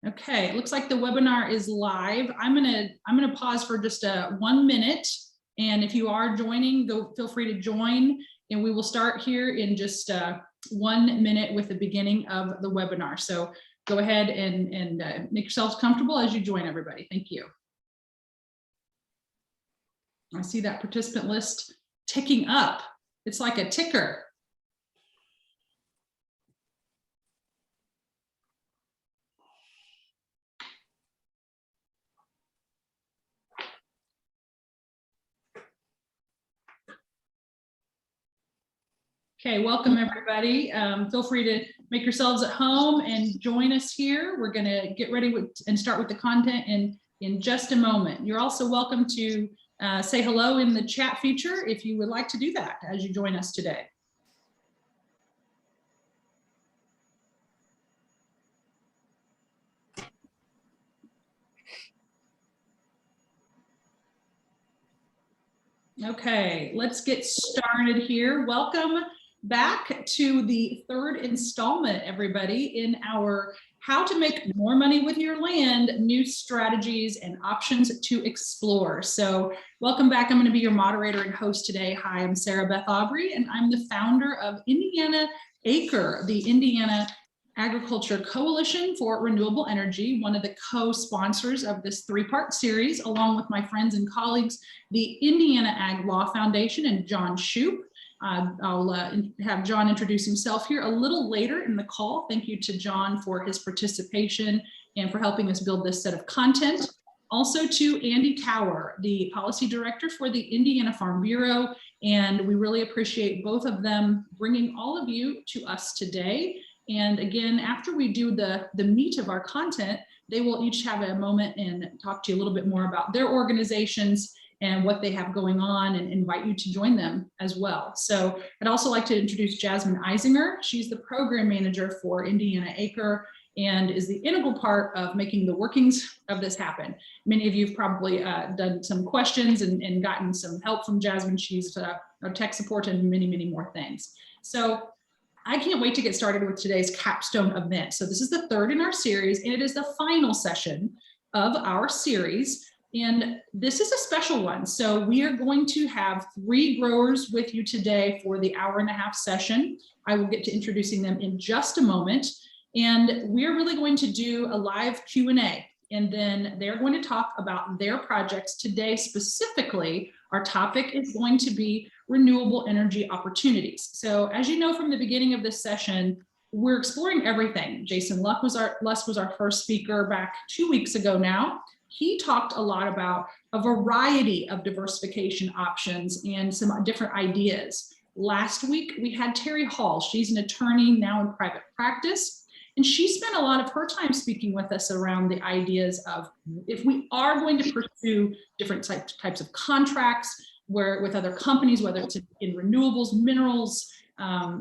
Okay, it looks like the webinar is live. I'm gonna pause for just 1 minute, and if you are joining, feel free to join, and we will start here in just 1 minute with the beginning of the webinar. So go ahead and make yourselves comfortable as you join, everybody. Thank you. I see that participant list ticking up. It's like a ticker. Okay, welcome everybody. Feel free to make yourselves at home and join us here. We're going to get ready and start with the content in just a moment. You're also welcome to say hello in the chat feature if you would like to do that as you join us today. Okay, let's get started here. Welcome back to the third installment, everybody, in our How to Make More Money with Your Land, New Strategies and Options to Explore. So welcome back. I'm going to be your moderator and host today. Hi, I'm Sarah Beth Aubrey, and I'm the founder of IN-ACRE, the Indiana Agriculture Coalition for Renewable Energy, one of the co-sponsors of this three-part series, along with my friends and colleagues, the Indiana Ag Law Foundation and John Shoup. I'll have John introduce himself here a little later in the call. Thank you to John for his participation and for helping us build this set of content. Also to Andy Tower, the policy director for the Indiana Farm Bureau. And we really appreciate both of them bringing all of you to us today. And again, after we do the meat of our content, they will each have a moment and talk to you a little bit more about their organizations and what they have going on, and invite you to join them as well. So I'd also like to introduce Jasmine Eisinger. She's the program manager for IN-ACRE and is the integral part of making the workings of this happen. Many of you have probably done some questions and gotten some help from Jasmine. She's our tech support and many, many more things. So I can't wait to get started with today's capstone event. So this is the third in our series, and it is the final session of our series. And this is a special one. So we are going to have 3 growers with you today for the hour-and-a-half session. I will get to introducing them in just a moment. And we're really going to do a live Q&A. And then they're going to talk about their projects today. Specifically, our topic is going to be renewable energy opportunities. So as you know from the beginning of this session, we're exploring everything. Jason Lusk was our first speaker back 2 weeks ago now. He talked a lot about a variety of diversification options and some different ideas. Last week, we had Terry Hall. She's an attorney now in private practice, and she spent a lot of her time speaking with us around the ideas of if we are going to pursue different types of contracts with other companies, whether it's in renewables, minerals,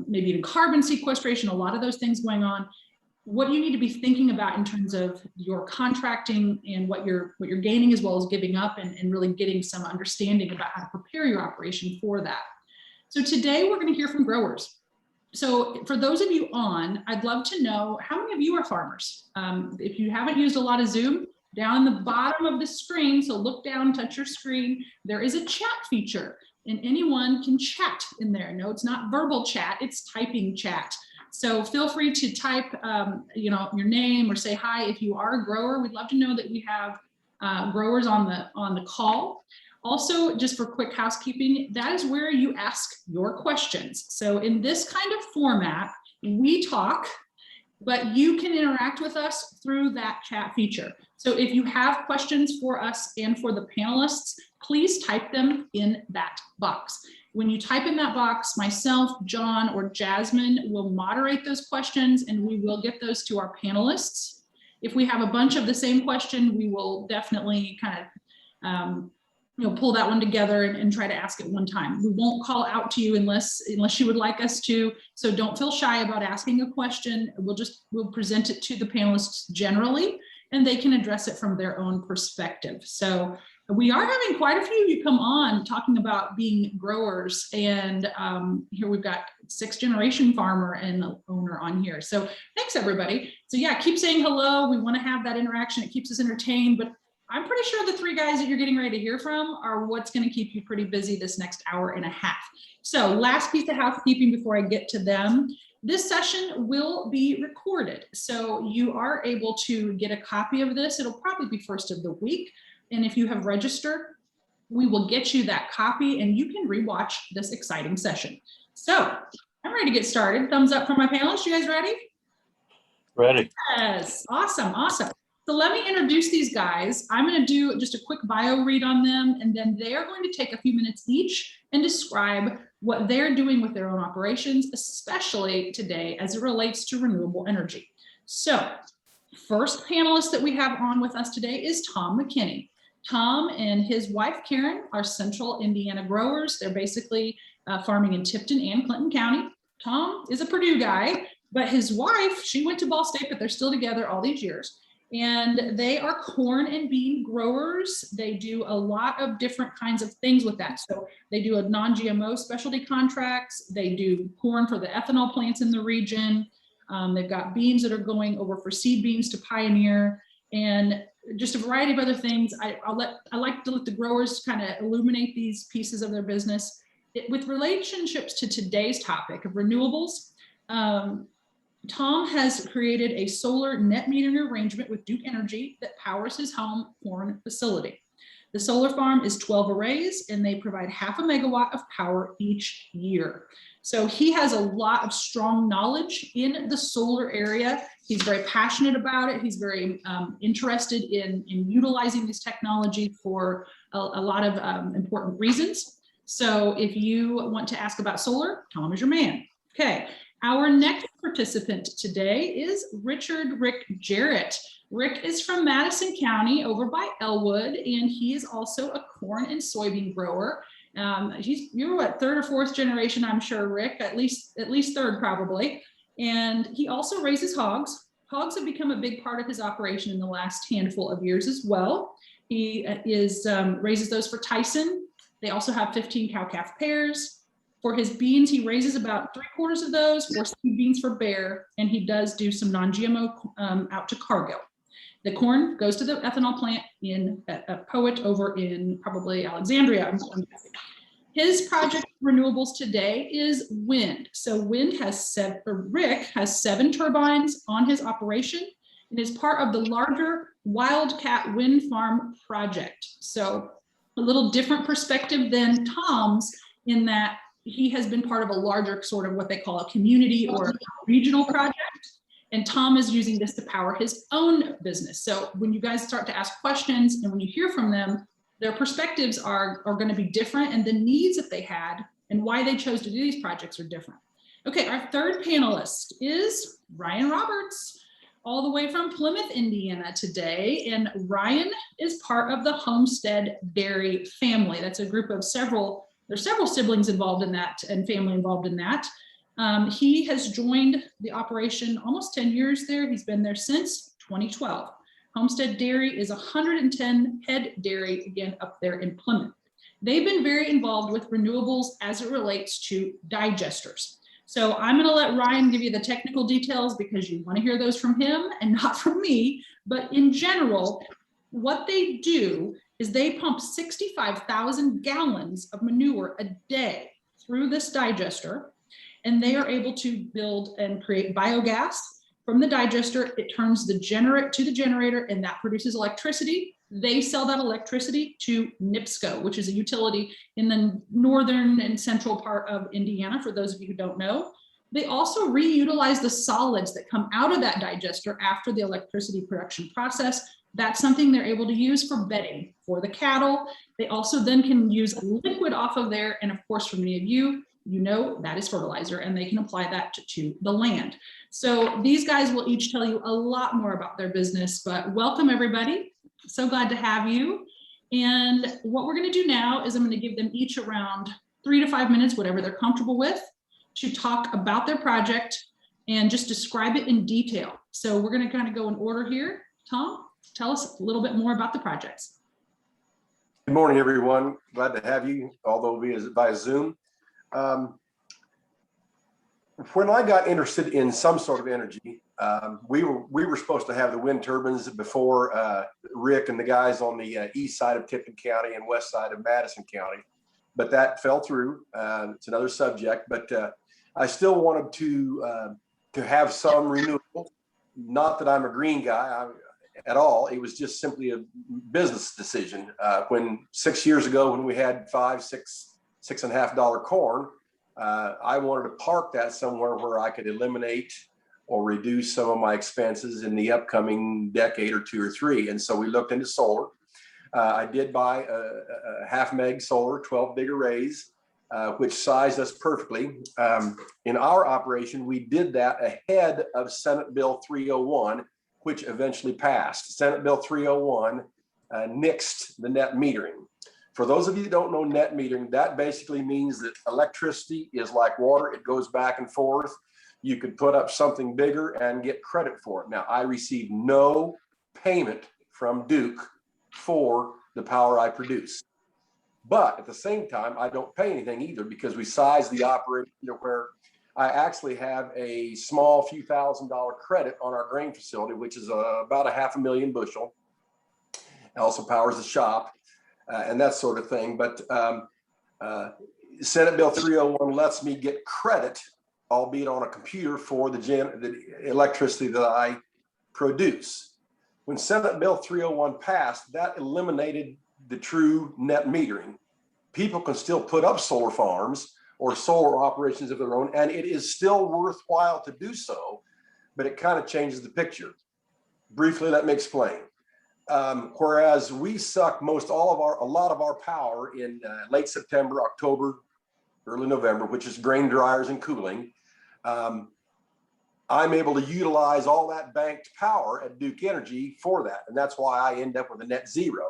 maybe even carbon sequestration, a lot of those things going on. What you need to be thinking about in terms of your contracting and what you're gaining as well as giving up, and really getting some understanding about how to prepare your operation for that. So today we're going to hear from growers. So for those of you on, I'd love to know how many of you are farmers. If you haven't used a lot of Zoom, down in the bottom of the screen, so look down, touch your screen, there is a chat feature, and anyone can chat in there. No, it's not verbal chat, it's typing chat. So feel free to type, your name or say hi if you are a grower. We'd love to know that we have growers on the call. Also, just for quick housekeeping, that is where you ask your questions. So in this kind of format, we talk, but you can interact with us through that chat feature. So if you have questions for us and for the panelists, please type them in that box. When you type in that box, myself, John, or Jasmine will moderate those questions, and we will get those to our panelists. If we have a bunch of the same question, we will definitely kind of pull that one together and try to ask it one time. We won't call out to you unless you would like us to. So don't feel shy about asking a question. We'll present it to the panelists generally, and they can address it from their own perspective. So we are having quite a few of you come on talking about being growers, and here we've got 6th generation farmer and owner on here. So thanks everybody. So yeah, keep saying hello. We want to have that interaction. It keeps us entertained, but I'm pretty sure the three guys that you're getting ready to hear from are what's going to keep you pretty busy this next hour and a half. So last piece of housekeeping before I get to them. This session will be recorded. So you are able to get a copy of this. It'll probably be first of the week. And if you have registered, we will get you that copy and you can rewatch this exciting session. So I'm ready to get started. Thumbs up for my panelists. You guys ready? Ready. Yes, awesome, awesome. So let me introduce these guys. I'm going to do just a quick bio read on them, and then they are going to take a few minutes each and describe what they're doing with their own operations, especially today as it relates to renewable energy. So first panelist that we have on with us today is Tom Mckinney. Tom and his wife, Karen, are Central Indiana growers. They're basically farming in Tipton and Clinton County. Tom is a Purdue guy, but his wife, she went to Ball State, but they're still together all these years. And they are corn and bean growers. They do a lot of different kinds of things with that. So they do a non-GMO specialty contracts. They do corn for the ethanol plants in the region. They've got beans that are going over for seed beans to Pioneer, and just a variety of other things. I like to let the growers kind of illuminate these pieces of their business. With relationships to today's topic of renewables, Tom has created a solar net metering arrangement with Duke Energy that powers his home corn facility. The solar farm is 12 arrays and they provide 0.5 megawatt of power each year. So he has a lot of strong knowledge in the solar area. He's very passionate about it. He's very interested in utilizing this technology for a lot of important reasons. So if you want to ask about solar, Tom is your man. Okay. Our next participant today is Rick Jarrett. Rick is from Madison County over by Elwood, and he is also a corn and soybean grower. You're what, third or fourth generation, I'm sure, Rick, at least third probably. And he also raises hogs. Hogs have become a big part of his operation in the last handful of years as well. He raises those for Tyson. They also have 15 cow-calf pairs. For his beans, he raises about 3/4 of those for seed beans for Bayer, and he does do some non-GMO out to Cargill. The corn goes to the ethanol plant in Poet over in probably Alexandria, I'm guessing. His project renewables today is wind. So Rick has 7 turbines on his operation and is part of the larger Wildcat Wind Farm project. So a little different perspective than Tom's in that he has been part of a larger sort of what they call a community or a regional project. And Tom is using this to power his own business. So when you guys start to ask questions and when you hear from them, their perspectives are going to be different, and the needs that they had and why they chose to do these projects are different. Okay, our third panelist is Ryan Roberts, all the way from Plymouth, Indiana today. And Ryan is part of the Homestead Dairy family. That's a group of there's several siblings involved in that and family involved in that. He has joined the operation almost 10 years there. He's been there since 2012. Homestead Dairy is 110 head dairy, again, up there in Plymouth. They've been very involved with renewables as it relates to digesters. So I'm going to let Ryan give you the technical details because you want to hear those from him and not from me. But in general, what they do is they pump 65,000 gallons of manure a day through this digester, and they are able to build and create biogas from the digester. It turns the generator, and that produces electricity. They sell that electricity to NIPSCO, which is a utility in the northern and central part of Indiana, for those of you who don't know. They also reutilize the solids that come out of that digester after the electricity production process. That's something they're able to use for bedding for the cattle. They also then can use liquid off of there. And of course, for many of you, you know that is fertilizer, and they can apply that to the land. So these guys will each tell you a lot more about their business, but welcome everybody. So glad to have you. And what we're going to do now is I'm going to give them each around 3 to 5 minutes, whatever they're comfortable with, to talk about their project and just describe it in detail. So we're going to kind of go in order here. Tom, tell us a little bit more about the projects. Good morning, everyone. Glad to have you, although via Zoom. When I got interested in some sort of energy, We were supposed to have the wind turbines before Rick and the guys on the east side of Tipton County and west side of Madison County, but that fell through. It's another subject, but I still wanted to have some renewable. Not that I'm a green guy at all. It was just simply a business decision. When 6 years ago, when we had $6.50 corn, I wanted to park that somewhere where I could eliminate or reduce some of my expenses in the upcoming decade or 2 or 3. And so we looked into solar. I did buy a half meg solar, 12 big arrays, which sized us perfectly. In our operation, we did that ahead of Senate Bill 301, which eventually passed. Senate Bill 301 nixed the net metering. For those of you that don't know net metering, that basically means that electricity is like water. It goes back and forth. You could put up something bigger and get credit for it. Now, I received no payment from Duke for the power I produce. But at the same time, I don't pay anything either because we size the operation where I actually have a small few $1,000 credit on our grain facility, which is about 500,000 bushel. It also powers the shop and that sort of thing. But Senate Bill 301 lets me get credit, albeit on a computer, for the electricity that I produce. When Senate Bill 301 passed, that eliminated the true net metering. People can still put up solar farms or solar operations of their own, and it is still worthwhile to do so, but it kind of changes the picture. Briefly, let me explain. Whereas we suck a lot of our power in late September, October, early November, which is grain dryers and cooling, I'm able to utilize all that banked power at Duke Energy for that. And that's why I end up with a net zero.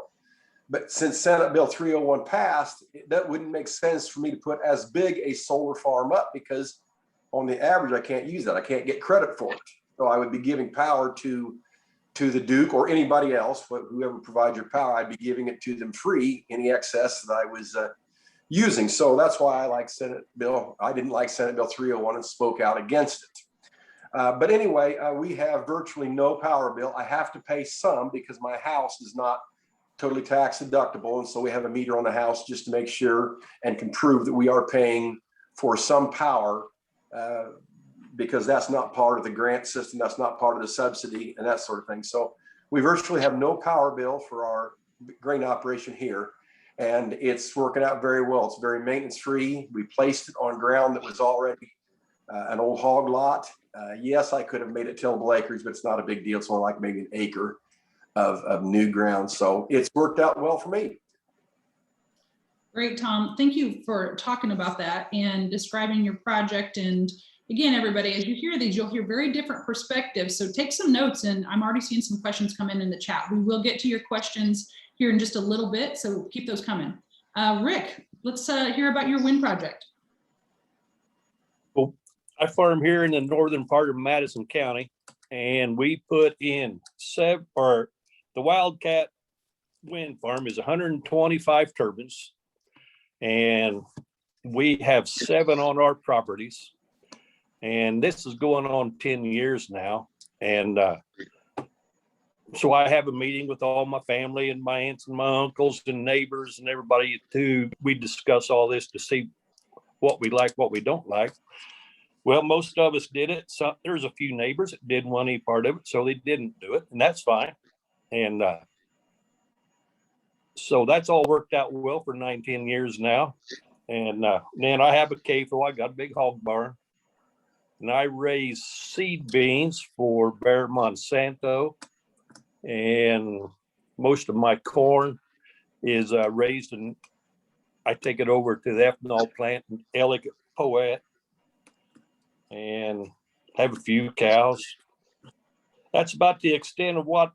But since Senate Bill 301 passed, that wouldn't make sense for me to put as big a solar farm up because on the average, I can't use that. I can't get credit for it. So I would be giving power to the Duke or anybody else, whoever provides your power, I'd be giving it to them free, any excess that I was using. So that's why I didn't like Senate Bill 301 and spoke out against it. But anyway, we have virtually no power bill. I have to pay some because my house is not totally tax deductible. And so we have a meter on the house just to make sure and can prove that we are paying for some power because that's not part of the grant system. That's not part of the subsidy and that sort of thing. So we virtually have no power bill for our grain operation here. And it's working out very well. It's very maintenance free. We placed it on ground that was already an old hog lot. Yes, I could have made it tillable acres, but it's not a big deal. It's only like maybe an acre of new ground. So it's worked out well for me. Great, Tom. Thank you for talking about that and describing your project. And again, everybody, as you hear these, you'll hear very different perspectives. So take some notes, and I'm already seeing some questions come in the chat. We will get to your questions here in just a little bit, so keep those coming. Rick, let's hear about your wind project. Well, I farm here in the northern part of Madison County, and we put in the Wildcat wind farm is 125 turbines, and we have 7 on our properties. And this is going on 10 years now. And so I have a meeting with all my family and my aunts and my uncles and neighbors and everybody too. We discuss all this to see what we like, what we don't like. Well, most of us did it. So there's a few neighbors that didn't want any part of it, so they didn't do it, and that's fine. And so that's all worked out well for 19 years now. And then I have a CAFO. I got a big hog barn. And I raise seed beans for Bayer Monsanto. And most of my corn is raised, and I take it over to the ethanol plant in Ellicott Poet and have a few cows. That's about the extent of what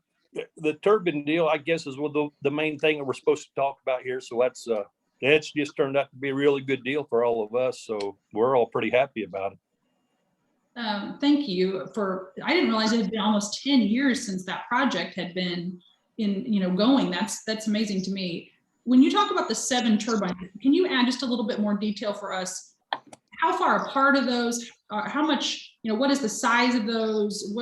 the turbine deal, I guess, is the main thing that we're supposed to talk about here. So that's just turned out to be a really good deal for all of us. So we're all pretty happy about it. Thank you I didn't realize it had been almost 10 years since that project had been going. That's amazing to me. When you talk about the 7 turbines, can you add just a little bit more detail for us? How far apart are those? how much, what is the size of those?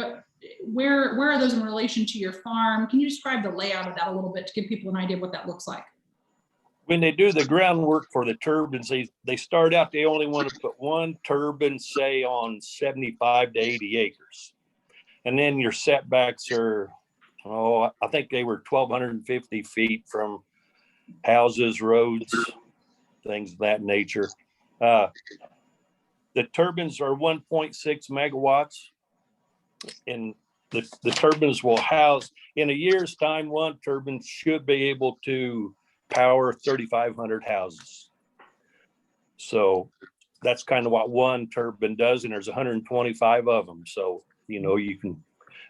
Where are those in relation to your farm? Can you describe the layout of that a little bit to give people an idea of what that looks like? When they do the groundwork for the turbines, they start out, they only want to put one turbine, say on 75 to 80 acres. And then your setbacks are, I think they were 1,250 feet from houses, roads, things of that nature. The turbines are 1.6 megawatts, and the turbines will house, in a year's time, one turbine should be able to power 3,500 houses. So that's kind of what one turbine does, and there's 125 of them. So, you can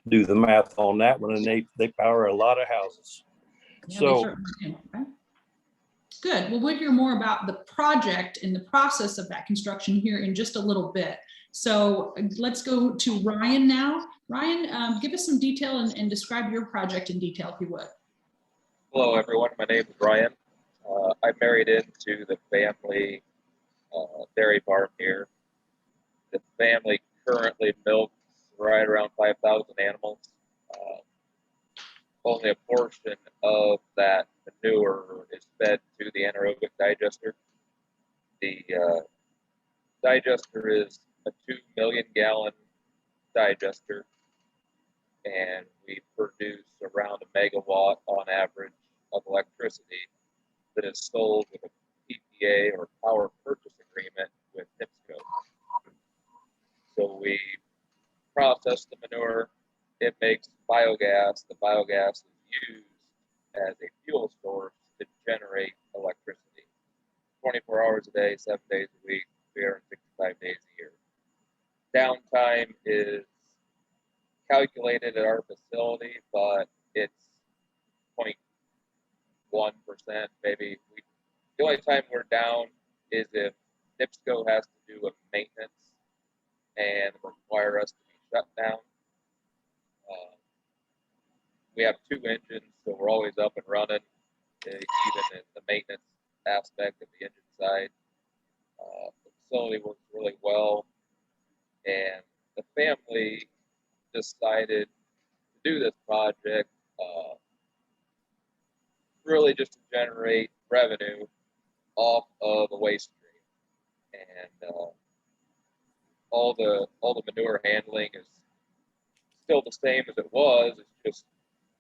do the math on that one, and they power a lot of houses. Yeah, So okay. Good. Well, we'll hear more about the project and the process of that construction here in just a little bit. So let's go to Ryan now. Ryan, give us some detail and describe your project in detail, if you would. Hello, everyone. My name is Ryan. I married into the family dairy farm here. The family currently milks right around 5,000 animals. Only a portion of that manure is fed to the anaerobic digester. The digester is a 2 million gallon digester, and we produce around a megawatt on average of electricity that is sold with a PPA or power purchase agreement with NIPSCO. So we process the manure, it makes biogas. The biogas is used as a fuel source to generate electricity. 24 hours a day, 7 days a week, 365 days a year. Downtime is calculated at our facility, but it's 0.1%, maybe. The only time we're down is if NIPSCO has to do a maintenance and require us to be shut down. We have 2 engines, so we're always up and running, even in the maintenance aspect of the engine side. The facility works really well, and the family decided to do this project really just to generate revenue off of a waste stream, and all the manure handling is still the same as it was. It's just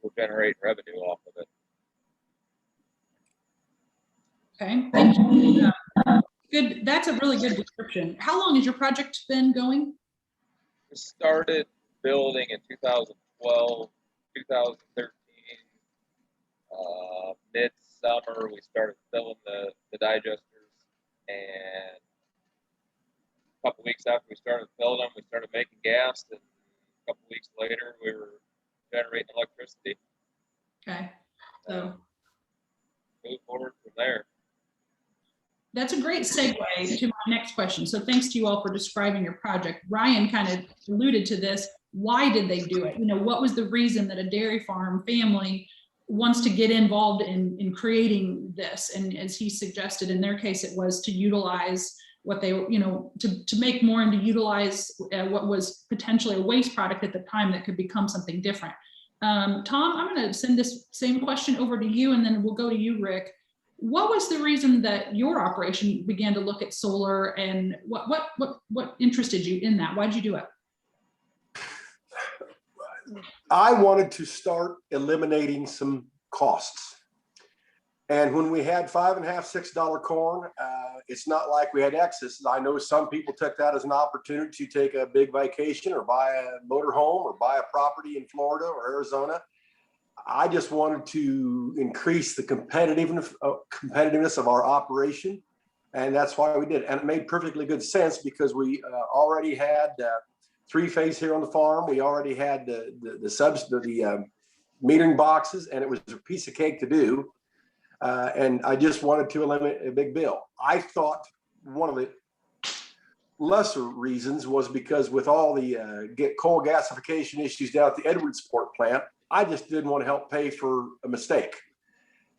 we're generating revenue off of it. Okay, thank you. Good. That's a really good description. How long has your project been going? We started building in 2012, 2013. Mid-summer, we started filling the digesters, and a couple weeks after we started filling them, we started making gas, and a couple weeks later, we were generating electricity. Okay, so move forward from there. that's a great segue to my next question. So thanks to you all for describing your project. Ryan kind of alluded to this. Why did they do it? What was the reason that a dairy farm family wants to get involved in creating this? And as he suggested, in their case, it was to utilize what they, to make more and to utilize what was potentially a waste product at the time that could become something different. Tom, I'm going to send this same question over to you, and then we'll go to you, Rick. What was the reason that your operation began to look at solar, and what interested you in that? Why did you do it? I wanted to start eliminating some costs. And when we had $5.50, $6 corn, it's not like we had excess. I know some people took that as an opportunity to take a big vacation or buy a motor home or buy a property in Florida or Arizona. I just wanted to increase the competitiveness of our operation. And that's why we did it. And it made perfectly good sense because we already had 3-phase here on the farm. We already had the metering boxes, and it was a piece of cake to do. And I just wanted to eliminate a big bill. I thought one of the lesser reasons was because with all the coal gasification issues down at the Edwardsport plant, I just didn't want to help pay for a mistake.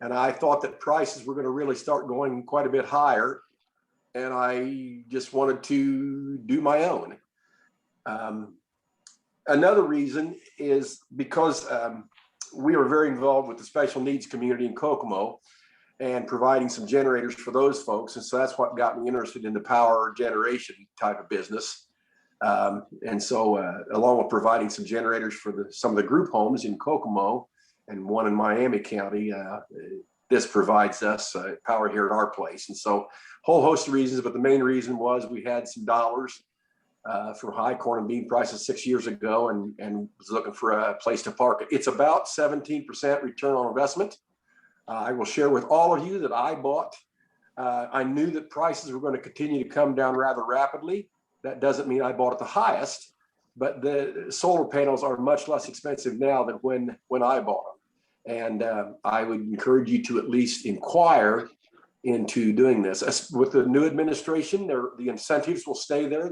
And I thought that prices were going to really start going quite a bit higher. And I just wanted to do my own. Another reason is because we are very involved with the special needs community in Kokomo and providing some generators for those folks. And so that's what got me interested in the power generation type of business. And so along with providing some generators for some of the group homes in Kokomo and one in Miami County, this provides us power here at our place. And so whole host of reasons, but the main reason was we had some dollars for high corn and bean prices 6 years ago and was looking for a place to park it. It's about 17% return on investment. I will share with all of you that I bought. I knew that prices were going to continue to come down rather rapidly. That doesn't mean I bought at the highest, but the solar panels are much less expensive now than when I bought them. And I would encourage you to at least inquire into doing this. With the new administration, the incentives will stay there.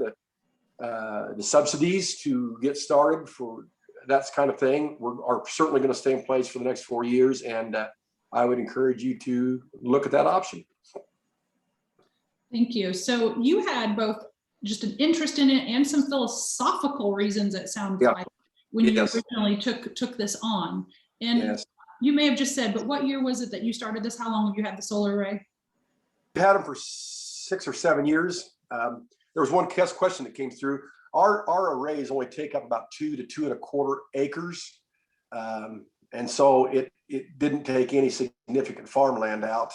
The subsidies to get started for that kind of thing are certainly going to stay in place for the next 4 years. And I would encourage you to look at that option. Thank you. So you had both just an interest in it and some philosophical reasons, it sounds like, when you originally took this on. And you may have just said, but what year was it that you started this? How long have you had the solar array? We had them for 6 or 7 years. There was one question that came through. Our arrays only take up about 2 to 2.25 acres. And so it didn't take any significant farmland out.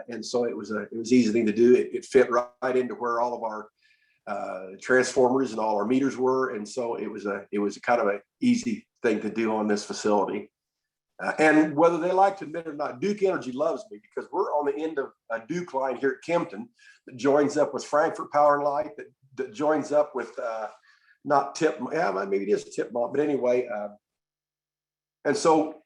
And so it was an easy thing to do. It fit right into where all of our transformers and all our meters were. And so it was a kind of an easy thing to do on this facility. And whether they like to admit it or not, Duke Energy loves me because we're on the end of a Duke line here at Kempton that joins up with Frankfurt Power and Light, that joins up with not Tip, maybe it is Tipmont, but anyway. And so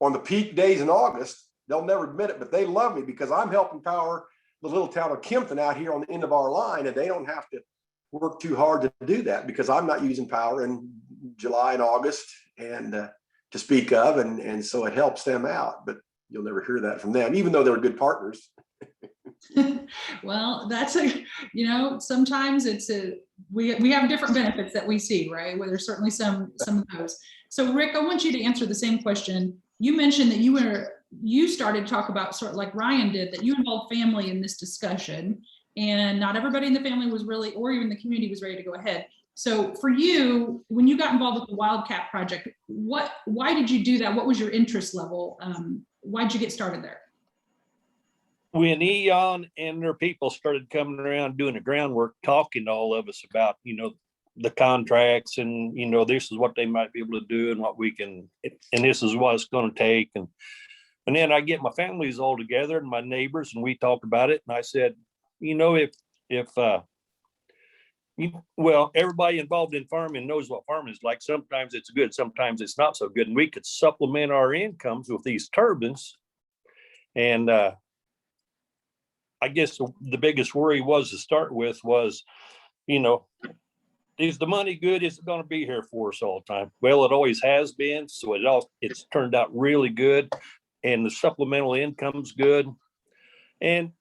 on the peak days in August, they'll never admit it, but they love me because I'm helping power the little town of Kempton out here on the end of our line, and they don't have to work too hard to do that because I'm not using power in July and August and to speak of, and so it helps them out, but you'll never hear that from them, even though they're good partners. Well, that's sometimes we have different benefits that we see, right? Well, there's certainly some of those. So Rick, I want you to answer the same question. You mentioned that you started to talk about, sort of like Ryan did, that you involved family in this discussion, and not everybody in the family was really, or even the community was ready to go ahead. So for you, when you got involved with the Wildcat project, why did you do that? What was your interest level? Why did you get started there? When Eon and their people started coming around doing the groundwork, talking to all of us about, the contracts and, this is what they might be able to do and what we can, and this is what it's going to take. And then I get my families all together and my neighbors, and we talked about it. And I said, well, everybody involved in farming knows what farming is like. Sometimes it's good, sometimes it's not so good. And we could supplement our incomes with these turbines. And I guess the biggest worry was to start with was, is the money good? Is it going to be here for us all the time? Well, it always has been. So it's turned out really good. And the supplemental income's good. And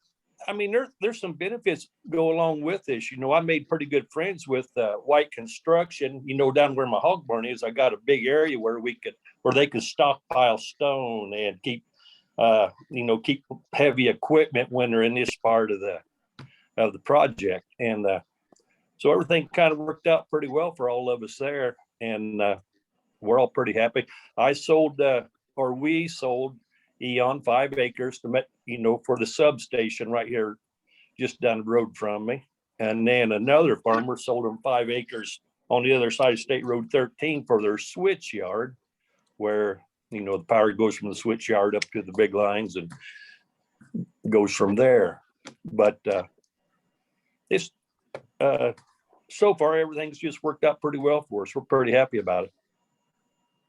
I mean, there's some benefits go along with this. I made pretty good friends with White Construction, down where my hog barn is. I got a big area where they could stockpile stone and keep heavy equipment when they're in this part of the project. And so everything kind of worked out pretty well for all of us there. And we're all pretty happy. We sold Eon 5 acres for the substation right here, just down the road from me. And then another farmer sold them 5 acres on the other side of State Road 13 for their switch yard, where, the power goes from the switch yard up to the big lines and goes from there. But it's so far, everything's just worked out pretty well for us. We're pretty happy about it.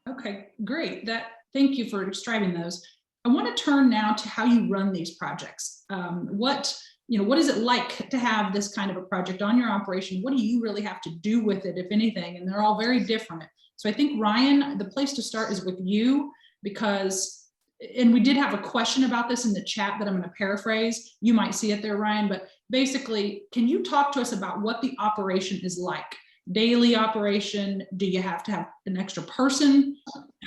Okay, great. Thank you for describing those. I want to turn now to how you run these projects. What is it like to have this kind of a project on your operation? What do you really have to do with it, if anything? And they're all very different. So I think, Ryan, the place to start is with you, and we did have a question about this in the chat that I'm going to paraphrase. You might see it there, Ryan, but basically, can you talk to us about what the operation is like? daily operation? Do you have to have an extra person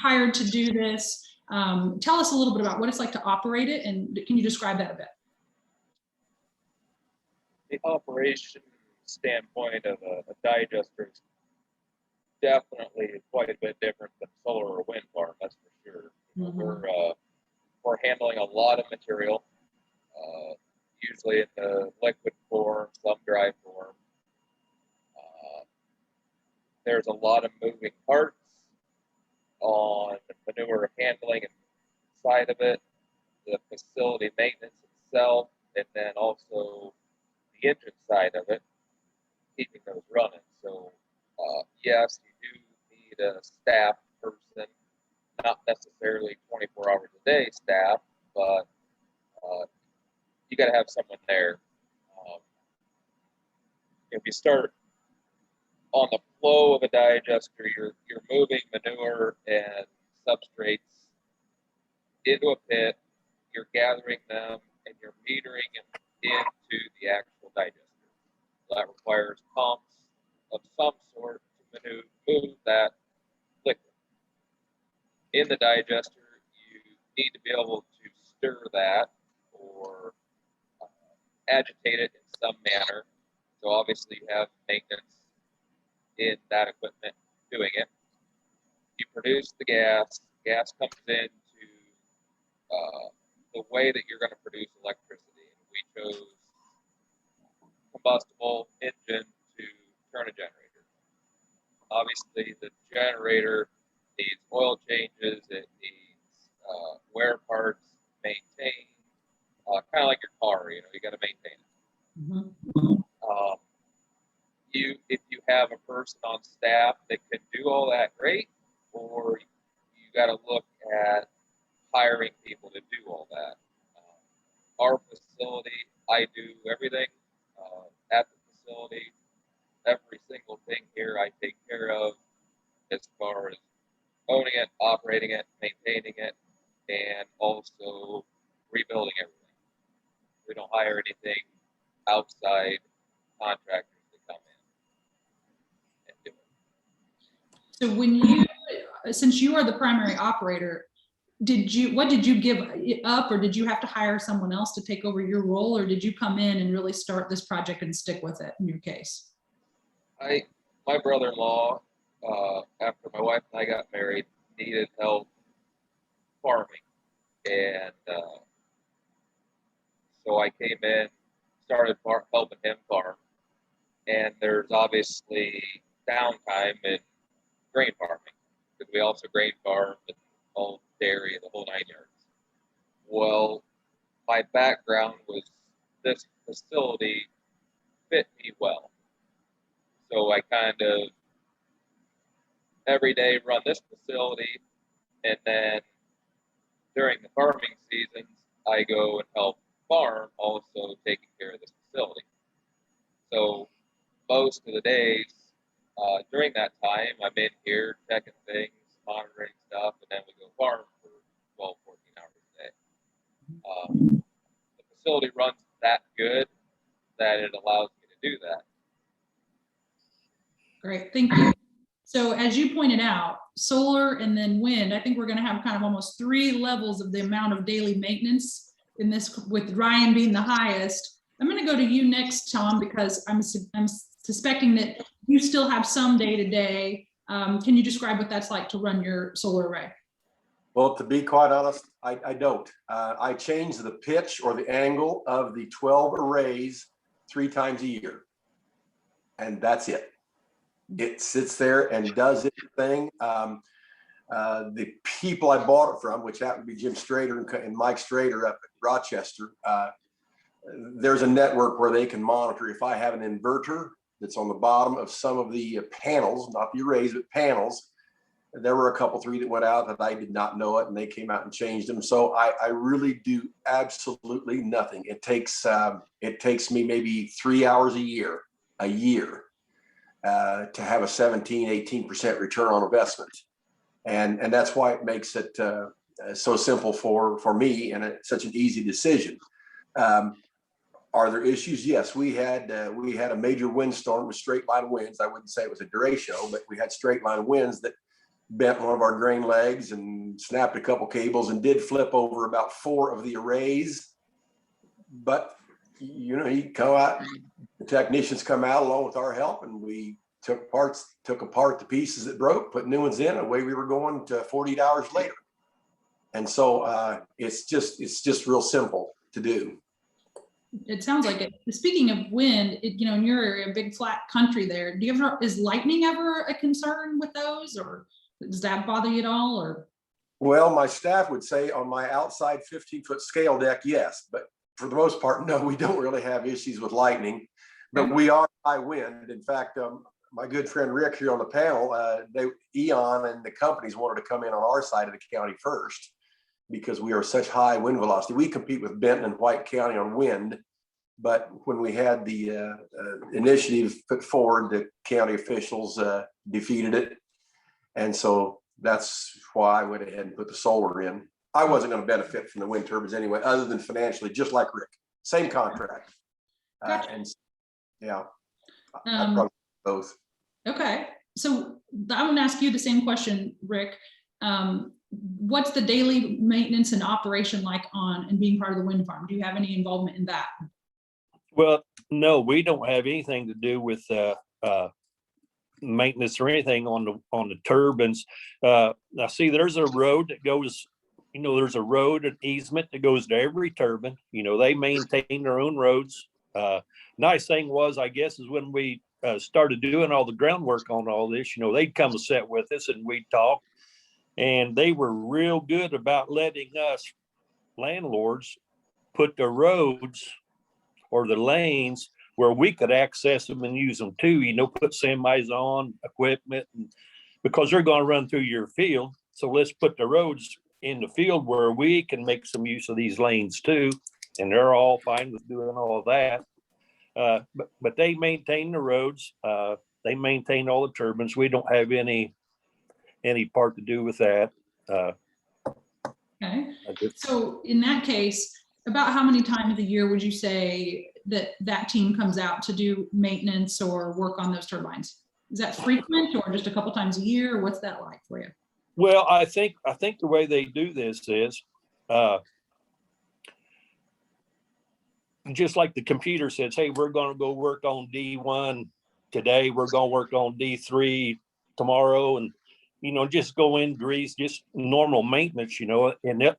hired to do this? Tell us a little bit about what it's like to operate it, and can you describe that a bit? The operation standpoint of a digester is definitely quite a bit different than solar or wind farm, that's for sure. We're handling a lot of material, usually in the liquid form, some dry form. There's a lot of moving parts on the manure handling and side of it, the facility maintenance itself, and then also the engine side of it, keeping those running. So yes, you do need a staff person, not necessarily 24 hours a day staff, but you got to have someone there. If you start on the flow of a digester, you're moving manure and substrates into a pit, you're gathering them, and you're metering them into the actual digester. That requires pumps of some sort to move that liquid. In the digester, you need to be able to stir that or agitate it in some manner. So obviously you have maintenance in that equipment doing it. You produce the gas. Gas comes into the way that you're going to produce electricity. And we chose combustible engine to turn a generator. Obviously, the generator needs oil changes. It needs wear parts, maintain. Kind of like your car, you got to maintain it. If you have a person on staff that can do all that, great. Or you got to look at hiring people to do all that. Our facility, I do everything at the facility. Every single thing here I take care of as far as owning it, operating it, maintaining it, and also rebuilding everything. We don't hire anything outside contractors to come in and do it. So when you, since you are the primary operator, what did you give up, or did you have to hire someone else to take over your role, or did you come in and really start this project and stick with it in your case? My brother-in-law, after my wife and I got married, needed help farming, and so I came in, started helping him farm, and there's obviously downtime in grain farming, because we also grain farm and all dairy and the whole 9 yards. Well, my background was this facility fit me well. So I kind of every day run this facility, and then during the farming seasons, I go and help farm, also taking care of this facility. So most of the days during that time, I'm in here checking things, monitoring stuff, and then we go farm for 12, 14 hours a day. The facility runs that good that it allows me to do that. Great, thank you. So as you pointed out, solar and then wind, I think we're going to have kind of almost 3 levels of the amount of daily maintenance in this, with Ryan being the highest. I'm going to go to you next, Tom, because I'm suspecting that you still have some day-to-day. Can you describe what that's like to run your solar array? Well, to be quite honest, I don't. I change the pitch or the angle of the 12 arrays 3 times a year, and that's it. It sits there and does its thing. The people I bought it from, which happened to be Jim Strader and Mike Strader up at Rochester, there's a network where they can monitor. If I have an inverter that's on the bottom of some of the panels, not the arrays, but panels, there were a couple, 3 that went out that I did not know it, and they came out and changed them. So I really do absolutely nothing. It takes me maybe 3 hours a year to have a 17-18% return on investment. And that's why it makes it so simple for me, and it's such an easy decision. Are there issues? Yes, we had a major windstorm with straight line winds. I wouldn't say it was a derecho, but we had straight line winds that bent one of our grain legs and snapped a couple cables and did flip over about 4 of the arrays. But you come out, the technicians come out along with our help, and we took apart the pieces that broke, put new ones in, and away we were going to 48 hours later. And so it's just real simple to do. It sounds like it. Speaking of wind, in your area, big flat country there, is lightning ever a concern with those, or does that bother you at all? Or well, my staff would say on my outside 15-foot scale deck, yes, but for the most part, no, we don't really have issues with lightning, but we are high wind. In fact, my good friend Rick here on the panel, Eon and the companies wanted to come in on our side of the county first because we are such high wind velocity. We compete with Benton and White County on wind, but when we had the initiative put forward, the county officials defeated it. And so that's why I went ahead and put the solar in. I wasn't going to benefit from the wind turbines anyway, other than financially, just like Rick, same contract. Gotcha. And yeah, I probably both. Okay, so I'm going to ask you the same question, Rick. What's the daily maintenance and operation like on and being part of the wind farm? Do you have any involvement in that? Well, no, we don't have anything to do with maintenance or anything on the turbines. Now, see, there's a road that goes. There's a road, an easement that goes to every turbine. They maintain their own roads. Nice thing was, I guess, is when we started doing all the groundwork on all this, they'd come and sit with us and we'd talk. And they were real good about letting us landlords put the roads or the lanes where we could access them and use them too, put semis on, equipment, because they're going to run through your field. So let's put the roads in the field where we can make some use of these lanes too. And they're all fine with doing all of that. But they maintain the roads. They maintain all the turbines. We don't have any part to do with that. Okay. So in that case, about how many times a year would you say that team comes out to do maintenance or work on those turbines? Is that frequent or just a couple times a year? What's that like for you? Well, I think the way they do this is just like the computer says, hey, we're going to go work on D1 today. We're going to work on D3 tomorrow, and just go in, grease, just normal maintenance, and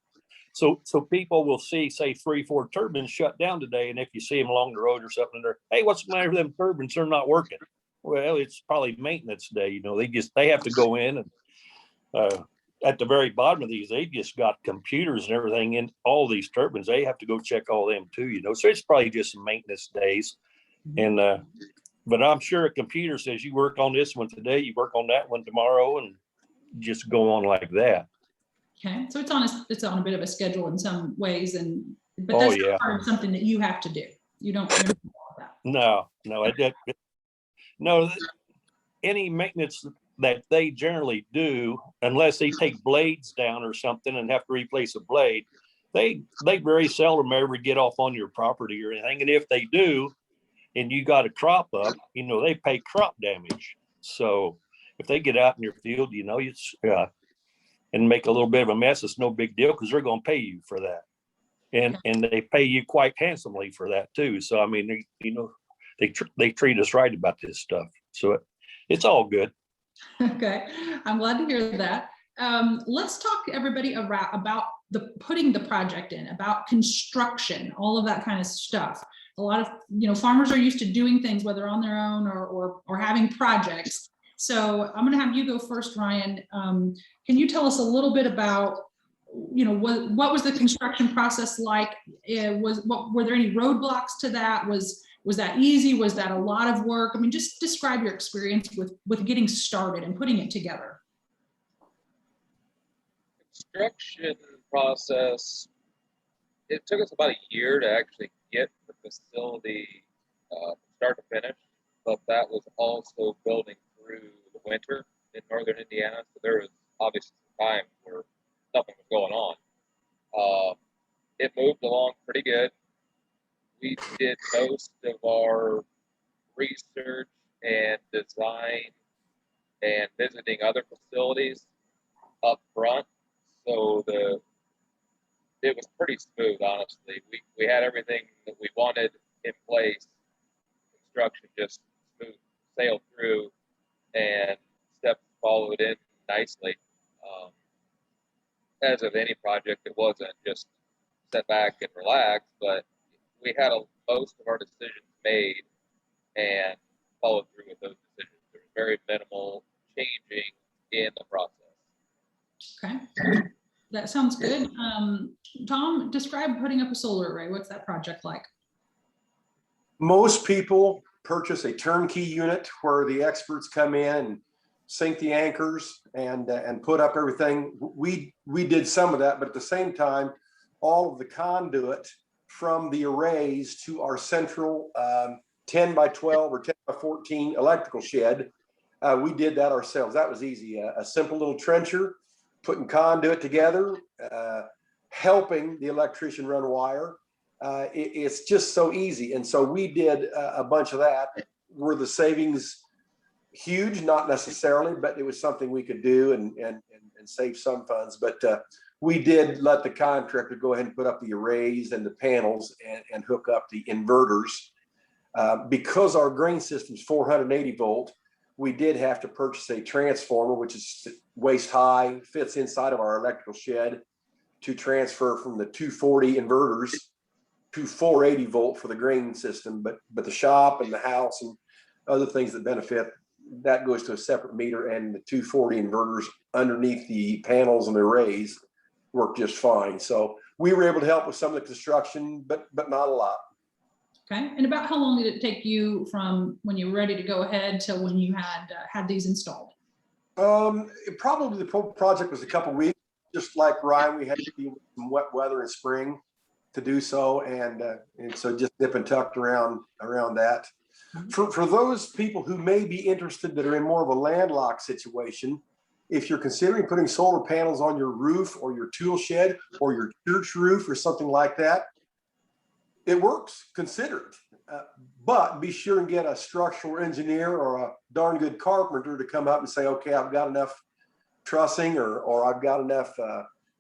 so people will see, say, 3-4 turbines shut down today, and if you see them along the road or something, they're, hey, what's the matter with them turbines? They're not working. Well, it's probably maintenance day. They have to go in, and at the very bottom of these, they just got computers and everything in all these turbines. They have to go check all them too, so it's probably just some maintenance days. And but I'm sure a computer says you work on this one today, you work on that one tomorrow, and just go on like that. Okay, so it's on a bit of a schedule in some ways, but that's part of something that you have to do. You don't do that. No, any maintenance that they generally do, unless they take blades down or something and have to replace a blade, they very seldom ever get off on your property or anything. And if they do, and you got a crop up, they pay crop damage. So if they get out in your field, it's and make a little bit of a mess, it's no big deal because they're going to pay you for that, and they pay you quite handsomely for that too. So I mean, they treat us right about this stuff. So it's all good. Okay, I'm glad to hear that. Let's talk everybody about putting the project in, about construction, all of that kind of stuff. A lot of farmers are used to doing things whether on their own or having projects. So I'm going to have you go first, Ryan. Can you tell us a little bit about what was the construction process like? Were there any roadblocks to that? Was that easy? Was that a lot of work? I mean, just describe your experience with getting started and putting it together. Construction process, it took us about a year to actually get the facility start to finish, but that was also building through the winter in northern Indiana. So there was obviously some time where nothing was going on. It moved along pretty good. we did most of our research and design and visiting other facilities up front. So it was pretty smooth, honestly. We had everything that we wanted in place. Construction just smooth sailed through, and steps followed in nicely. As of any project, it wasn't just sit back and relax, but we had most of our decisions made and followed through with those decisions. There was very minimal changing in the process. Okay, that sounds good. Tom, describe putting up a solar array. What's that project like? Most people purchase a turnkey unit where the experts come in and sink the anchors and put up everything. We did some of that, but at the same time, all of the conduit from the arrays to our central 10 by 12 or 10 by 14 electrical shed, we did that ourselves. That was easy. A simple little trencher, putting conduit together, helping the electrician run wire. It's just so easy. And so we did a bunch of that. Were the savings huge? Not necessarily, but it was something we could do and save some funds. But we did let the contractor go ahead and put up the arrays and the panels and hook up the inverters. Because our grain system is 480 volt, we did have to purchase a transformer, which is waist high, fits inside of our electrical shed, to transfer from the 240 inverters to 480 volt for the grain system. But the shop and the house and other things that benefit, that goes to a separate meter, and the 240 inverters underneath the panels and the arrays work just fine. So we were able to help with some of the construction, but not a lot. Okay, and about how long did it take you from when you were ready to go ahead till when you had these installed? Probably the project was a couple weeks. Just like Ryan, we had to deal with some wet weather in spring to do so, and so just nip and tucked around that. For those people who may be interested that are in more of a landlocked situation, if you're considering putting solar panels on your roof or your tool shed or your church roof or something like that, it works. Consider it. But be sure and get a structural engineer or a darn good carpenter to come up and say, okay, I've got enough trussing or I've got enough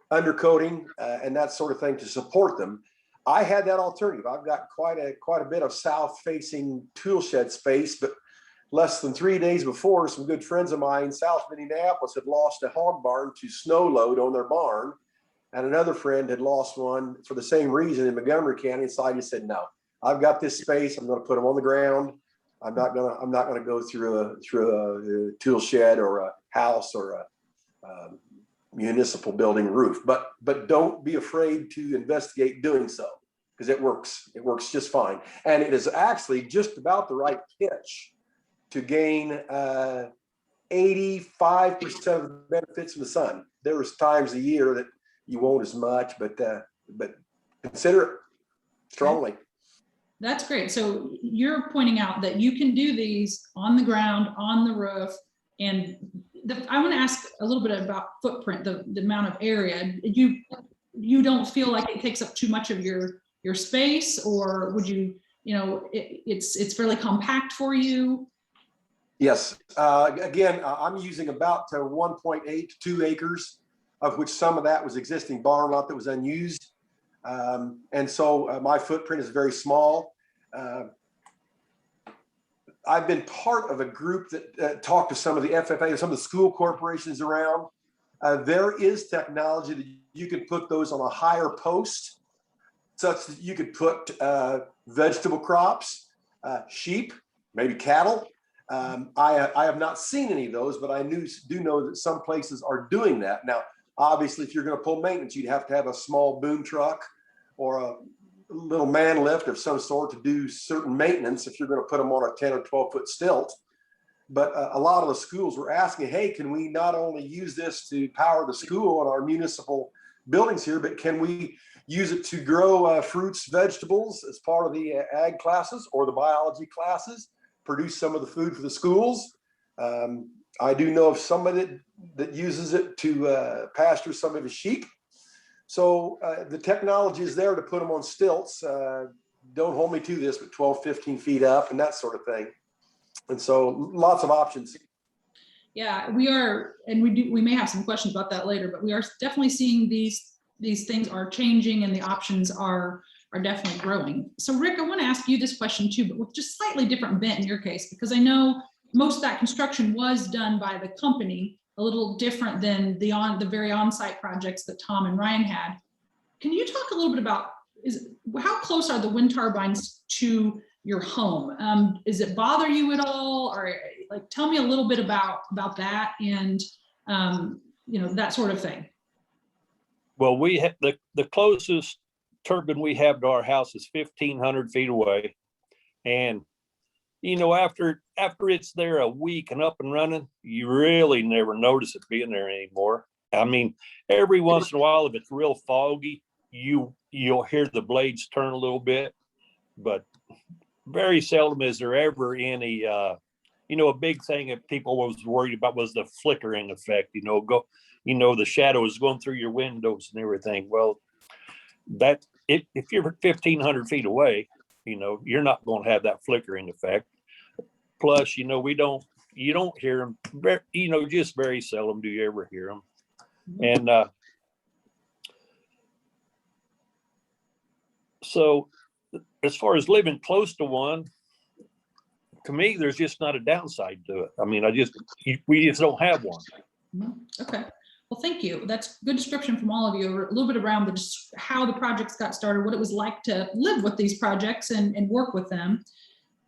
undercoating and that sort of thing to support them. I had that alternative. I've got quite a bit of south-facing tool shed space, but less than 3 days before, some good friends of mine south of Indianapolis had lost a hog barn to snow load on their barn, and another friend had lost one for the same reason in Montgomery County. So I just said, no, I've got this space. I'm going to put them on the ground. I'm not going to go through a tool shed or a house or a municipal building roof, but don't be afraid to investigate doing so, because it works just fine. And it is actually just about the right pitch to gain 85% of the benefits from the sun. There's times a year that you won't as much, but consider it strongly. That's great. So you're pointing out that you can do these on the ground, on the roof, and I want to ask a little bit about footprint, the amount of area. You don't feel like it takes up too much of your space, or would you, it's fairly compact for you? Yes. Again, I'm using about 1.8 to 2 acres, of which some of that was existing barn lot that was unused. And so my footprint is very small. I've been part of a group that talked to some of the FFA, some of the school corporations around. There is technology that you could put those on a higher post, such that you could put vegetable crops, sheep, maybe cattle. I have not seen any of those, but I do know that some places are doing that. Now, obviously, if you're going to pull maintenance, you'd have to have a small boom truck or a little man lift of some sort to do certain maintenance if you're going to put them on a 10 or 12 foot stilt. But a lot of the schools were asking, hey, can we not only use this to power the school and our municipal buildings here, but can we use it to grow fruits, vegetables as part of the ag classes or the biology classes, produce some of the food for the schools? I do know of somebody that uses it to pasture some of his sheep. So the technology is there to put them on stilts. don't hold me to this, but 12, 15 feet up and that sort of thing. And so lots of options. Yeah, we are, and we may have some questions about that later, but we are definitely seeing these things are changing and the options are definitely growing. So Rick, I want to ask you this question too, but with just slightly different bent in your case, because I know most of that construction was done by the company, a little different than the very on-site projects that Tom and Ryan had. Can you talk a little bit about how close are the wind turbines to your home? Does it bother you at all, or like tell me a little bit about that and that sort of thing? Well, we have the closest turbine we have to our house is 1,500 feet away, and after it's there a week and up and running, you really never notice it being there anymore. I mean, every once in a while, if it's real foggy, you'll hear the blades turn a little bit, but very seldom is there ever any. A big thing that people was worried about was the flickering effect. The shadows going through your windows and everything. Well, if you're 1,500 feet away, you're not going to have that flickering effect. Plus, you don't hear them. Just very seldom do you ever hear them. And so, as far as living close to one, to me, there's just not a downside to it. I mean, we just don't have one. Okay. Well, thank you. That's good description from all of you. A little bit around how the projects got started, what it was like to live with these projects and work with them.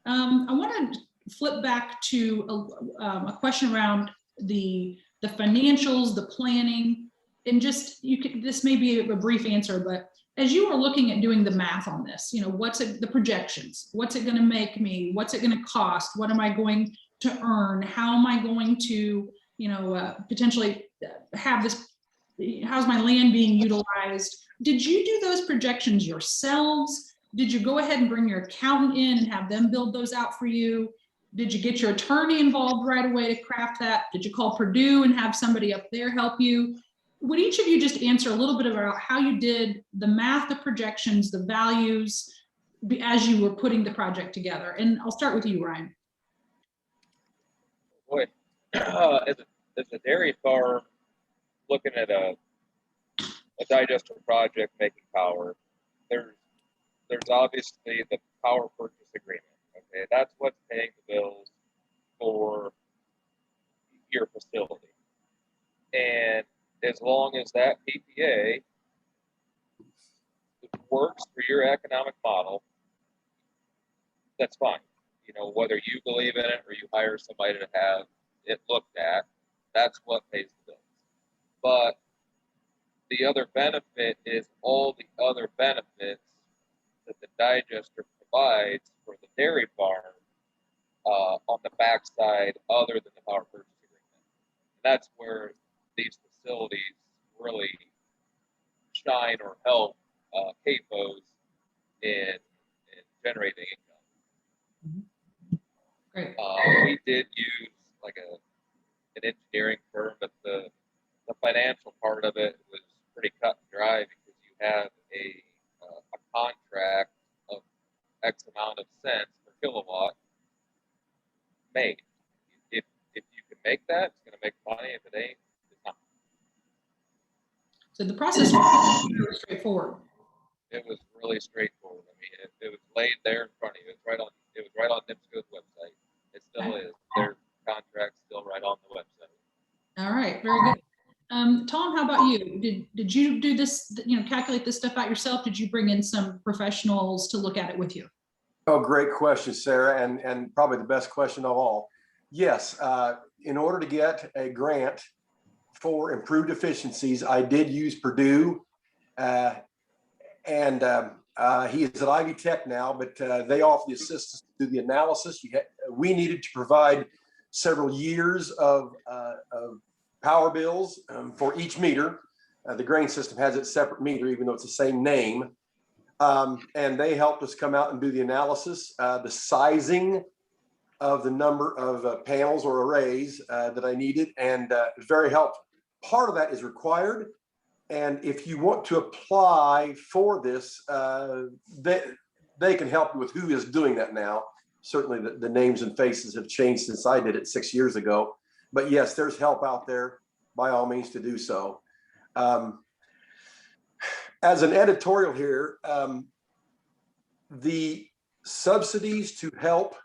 I want to flip back to a question around the financials, the planning, and this may be a brief answer, but as you are looking at doing the math on this, what's the projections? What's it going to make me? What's it going to cost? What am I going to earn? How am I going to, potentially have this? How's my land being utilized? Did you do those projections yourselves? Did you go ahead and bring your accountant in and have them build those out for you? Did you get your attorney involved right away to craft that? Did you call Purdue and have somebody up there help you? Would each of you just answer a little bit about how you did the math, the projections, the values as you were putting the project together? And I'll start with you, Ryan. Boy, as a dairy farm, looking at a digester project making power, there's obviously the power purchase agreement. Okay, that's what's paying the bills for your facility. And as long as that PPA works for your economic model, that's fine. Whether you believe in it or you hire somebody to have it looked at, that's what pays the bills. But the other benefit is all the other benefits that the digester provides for the dairy farm on the backside other than the power purchase agreement. And that's where these facilities really shine or help CAFOs in generating income. Great. We did use like an engineering firm, but the financial part of it was pretty cut and dry because you have a contract of X amount of cents per kilowatt made. If you can make that, it's going to make money. If it ain't, it's not. So the process was very straightforward. It was really straightforward. I mean, it was laid there in front of you. It was right on NIPSCO's website. It still is. Their contract's still right on the website. All right, very good. Tom, how about you? Did you do this, calculate this stuff out yourself? Did you bring in some professionals to look at it with you? Oh, great question, Sarah, and probably the best question of all. Yes, in order to get a grant for improved efficiencies, I did use Purdue, and he is at Ivy Tech now, but they offer the assistance to do the analysis. We needed to provide several years of power bills for each meter. The grain system has its separate meter, even though it's the same name. And they helped us come out and do the analysis, the sizing of the number of panels or arrays that I needed, and it was very helpful. Part of that is required. And if you want to apply for this, they they can help you with who is doing that now. Certainly the names and faces have changed since I did it 6 years ago. But yes, there's help out there, by all means, to do so. As an editorial here, the subsidies to help,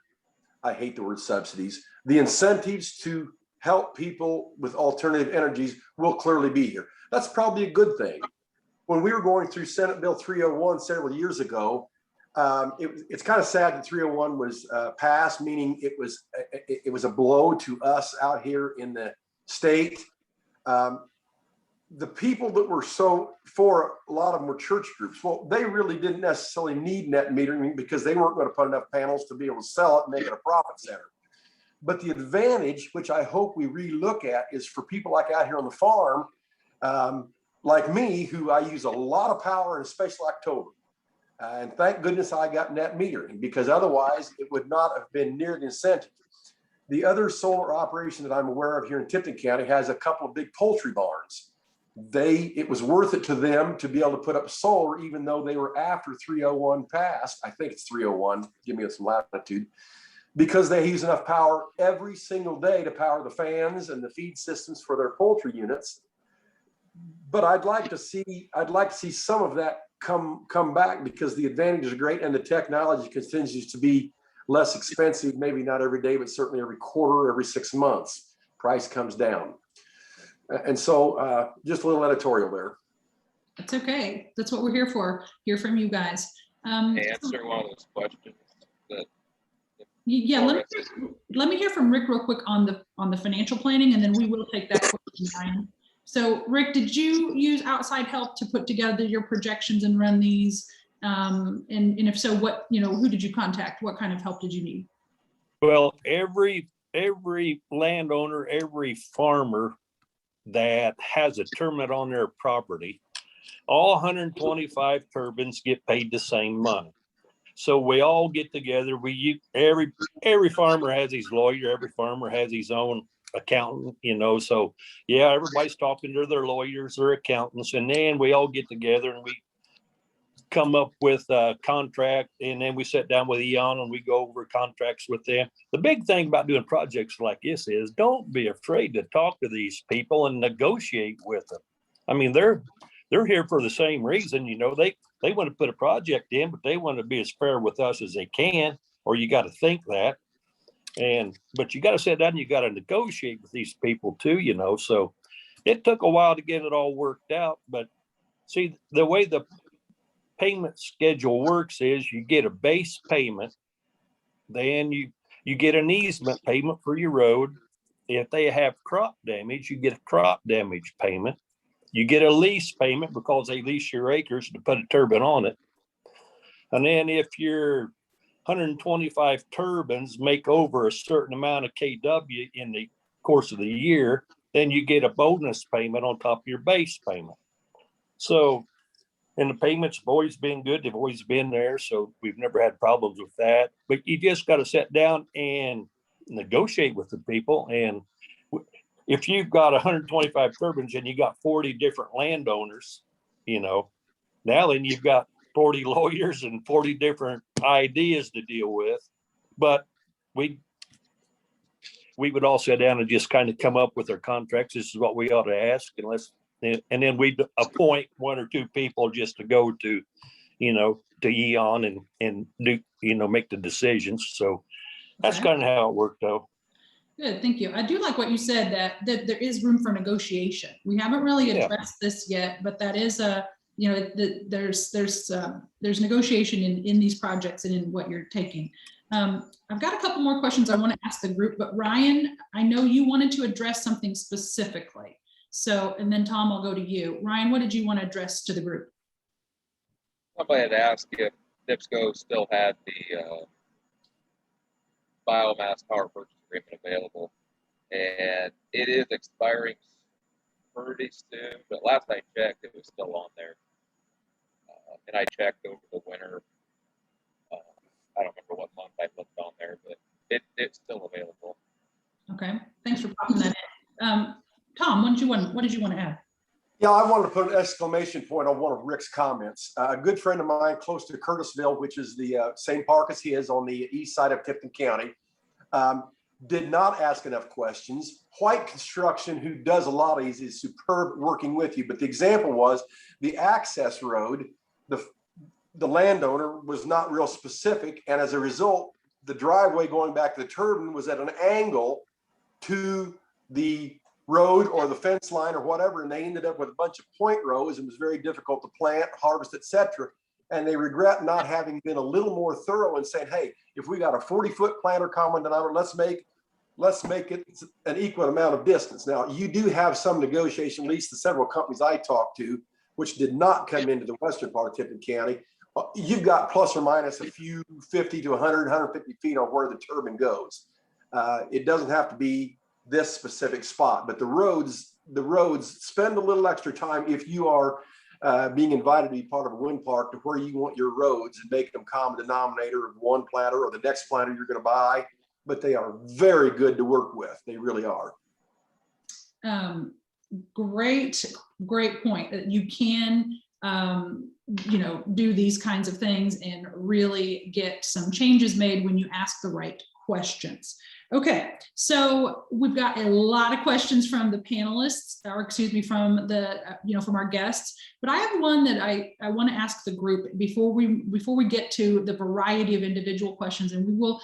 I hate the word subsidies, the incentives to help people with alternative energies will clearly be here. That's probably a good thing. When we were going through Senate Bill 301 several years ago, it's kind of sad that 301 was passed, meaning it was a blow to us out here in the state. The people that were so for, a lot of them were church groups. Well, they really didn't necessarily need net metering because they weren't going to put enough panels to be able to sell it and make it a profit center. But the advantage, which I hope we relook at, is for people like out here on the farm, like me, who I use a lot of power in especially October. And thank goodness I got net metering, because otherwise it would not have been near the incentive. The other solar operation that I'm aware of here in Tipton County has a couple of big poultry barns. It was worth it to them to be able to put up solar, even though they were after 301 passed. I think it's 301, give me some latitude, because they use enough power every single day to power the fans and the feed systems for their poultry units. But I'd like to see some of that come back, because the advantages are great and the technology continues to be less expensive, maybe not every day, but certainly every quarter, every 6 months, price comes down. And so just a little editorial there. That's okay. That's what we're here for. Hear from you guys. Answer one of those questions. Yeah, let me hear from Rick real quick on the financial planning, and then we will take that question, Ryan. So Rick, did you use outside help to put together your projections and run these? And if so, who did you contact? What kind of help did you need? Well, every landowner, every farmer that has a turbine on their property, all 125 turbines get paid the same money. So we all get together. Every farmer has his lawyer. Every farmer has his own accountant, so yeah, everybody's talking to their lawyers, their accountants, and then we all get together and we come up with a contract, and then we sit down with Eon and we go over contracts with them. The big thing about doing projects like this is don't be afraid to talk to these people and negotiate with them. I mean, they're here for the same reason. They want to put a project in, but they want to be as fair with us as they can, or you got to think that. But you got to sit down and you got to negotiate with these people too, so it took a while to get it all worked out. But see, the way the payment schedule works is you get a base payment, then you get an easement payment for your road. If they have crop damage, you get a crop damage payment. You get a lease payment because they lease your acres to put a turbine on it. And then if your 125 turbines make over a certain amount of KW in the course of the year, then you get a bonus payment on top of your base payment. So, and the payments have always been good. They've always been there. So we've never had problems with that. But you just got to sit down and negotiate with the people. And if you've got 125 turbines and you got 40 different landowners, now then you've got 40 lawyers and 40 different ideas to deal with. But we would all sit down and just kind of come up with our contracts. This is what we ought to ask, and then we'd appoint one or two people just to go to, to Eon and do, make the decisions. So that's kind of how it worked, though. Good, thank you. I do like what you said, that there is room for negotiation. We haven't really addressed this yet, but that is there's negotiation in these projects and in what you're taking. I've got a couple more questions I want to ask the group, but Ryan, I know you wanted to address something specifically. So, and then Tom, I'll go to you. Ryan, what did you want to address to the group? I had asked if NIPSCO still had the biomass power purchase agreement available, and it is expiring pretty soon, but last I checked, it was still on there. And I checked over the winter. I don't remember what month I looked on there, but it's still available. Okay, thanks for popping that in. Tom, what did you want to add? Yeah, I wanted to put an exclamation point on one of Rick's comments. A good friend of mine close to Curtisville, which is the same park as his on the east side of Tipton County, did not ask enough questions. White Construction, who does a lot of these, is superb working with you. But the example was the access road, the landowner was not real specific. And as a result, the driveway going back to the turbine was at an angle to the road or the fence line or whatever, and they ended up with a bunch of point rows and it was very difficult to plant, harvest, etc. And they regret not having been a little more thorough and saying, hey, if we got a 40-foot planter common denominator, let's make it an equal amount of distance. Now, you do have some negotiation, at least the several companies I talked to, which did not come into the western part of Tipton County. You've got plus or minus a few 50 to 100, 150 feet on where the turbine goes. It doesn't have to be this specific spot, but the roads, spend a little extra time if you are being invited to be part of a wind park to where you want your roads and make them common denominator of one planter or the next planter you're going to buy. But they are very good to work with. They really are. Great point. That you can, do these kinds of things and really get some changes made when you ask the right questions. Okay, so we've got a lot of questions from the panelists, or excuse me, from the from our guests. But I have one that I want to ask the group before we get to the variety of individual questions, and we will.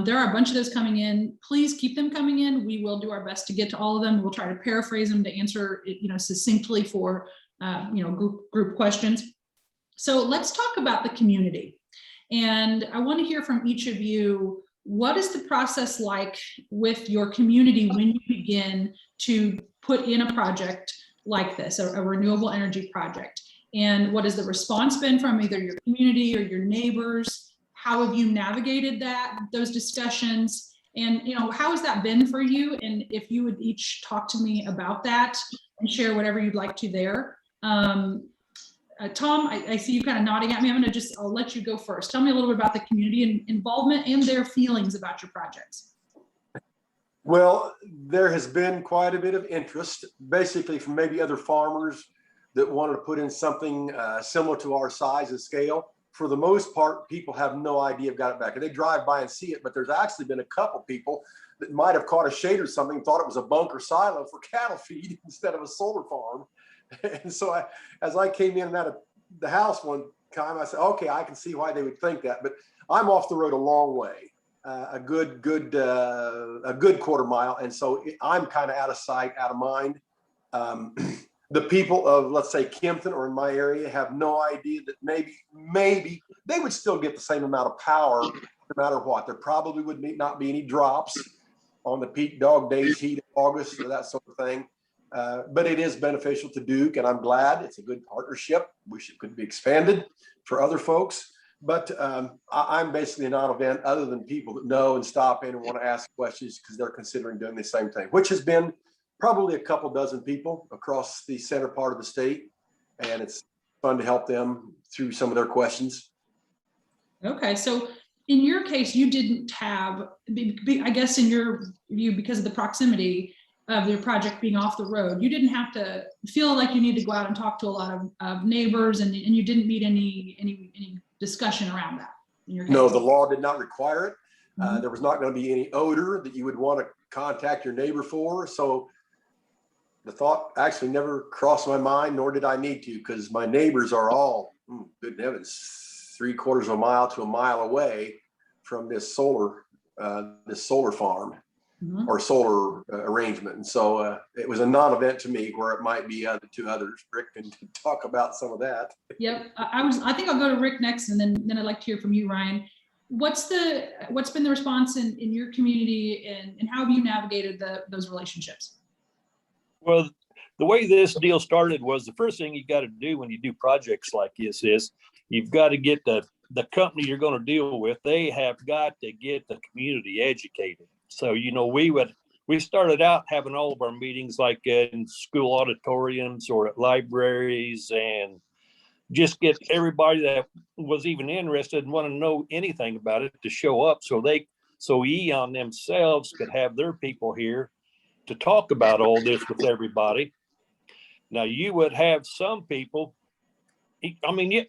There are a bunch of those coming in. Please keep them coming in. We will do our best to get to all of them. We'll try to paraphrase them to answer succinctly for group questions. So let's talk about the community, and I want to hear from each of you. What is the process like with your community when you begin to put in a project like this, a renewable energy project? And what has the response been from either your community or your neighbors? How have you navigated those discussions? And how has that been for you? And if you would each talk to me about that and share whatever you'd like to there. Tom, I see you kind of nodding at me. I'll let you go first. Tell me a little bit about the community involvement and their feelings about your projects. Well, there has been quite a bit of interest, basically from maybe other farmers that wanted to put in something similar to our size and scale. For the most part, people have no idea of got it back. And they drive by and see it, but there's actually been a couple people that might have caught a shade or something, thought it was a bunker silo for cattle feed instead of a solar farm. And so as I came in and out of the house one time, I said, okay, I can see why they would think that, but I'm off the road a long way, a good quarter mile. And so I'm kind of out of sight, out of mind. The people of, let's say, Kempton or in my area have no idea that maybe they would still get the same amount of power no matter what. There probably would not be any drops on the peak dog days, heat of August or that sort of thing. But it is beneficial to Duke, and I'm glad it's a good partnership. Wish it could be expanded for other folks. But I'm basically a non-event other than people that know and stop in and want to ask questions because they're considering doing the same thing, which has been probably a couple dozen people across the center part of the state. And it's fun to help them through some of their questions. Okay, so in your case, you didn't have, I guess in your view, because of the proximity of your project being off the road, you didn't have to feel like you need to go out and talk to a lot of neighbors, and you didn't meet any discussion around that in your case. No, the law did not require it. There was not going to be any odor that you would want to contact your neighbor for. So the thought actually never crossed my mind, nor did I need to, because my neighbors are all, good heavens, 3/4 of a mile to a mile away from this solar farm. Or solar arrangement. And so it was a non-event to me, where it might be to others. Rick can talk about some of that. Yep, I think I'll go to Rick next, and then I'd like to hear from you, Ryan. What's been the response in your community, and how have you navigated those relationships? Well, the way this deal started was, the first thing you got to do when you do projects like this is you've got to get the company you're going to deal with. They have got to get the community educated. So, we started out having all of our meetings like in school auditoriums or at libraries, and just get everybody that was even interested and want to know anything about it to show up, so EON themselves could have their people here to talk about all this with everybody. Now you would have some people, I mean, you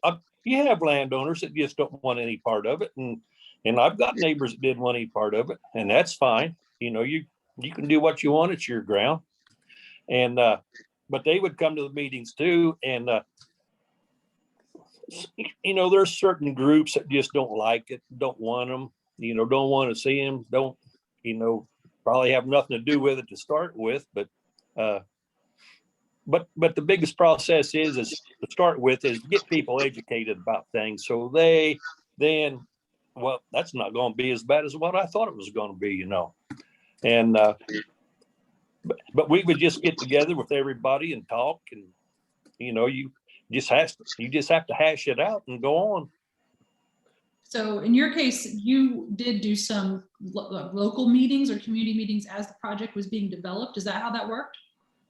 have landowners that just don't want any part of it. And I've got neighbors that didn't want any part of it, and that's fine. You know, you can do what you want. It's your ground. And, but they would come to the meetings too. And, you know, there's certain groups that just don't like it, don't want them, you know, don't want to see them, don't, you know, probably have nothing to do with it to start with. But the biggest process is to start with is get people educated about things. So they then, well, that's not going to be as bad as what I thought it was going to be, you know. And, but we would just get together with everybody and talk, and, you know, you just have to hash it out and go on. So in your case, you did do some local meetings or community meetings as the project was being developed. Is that how that worked?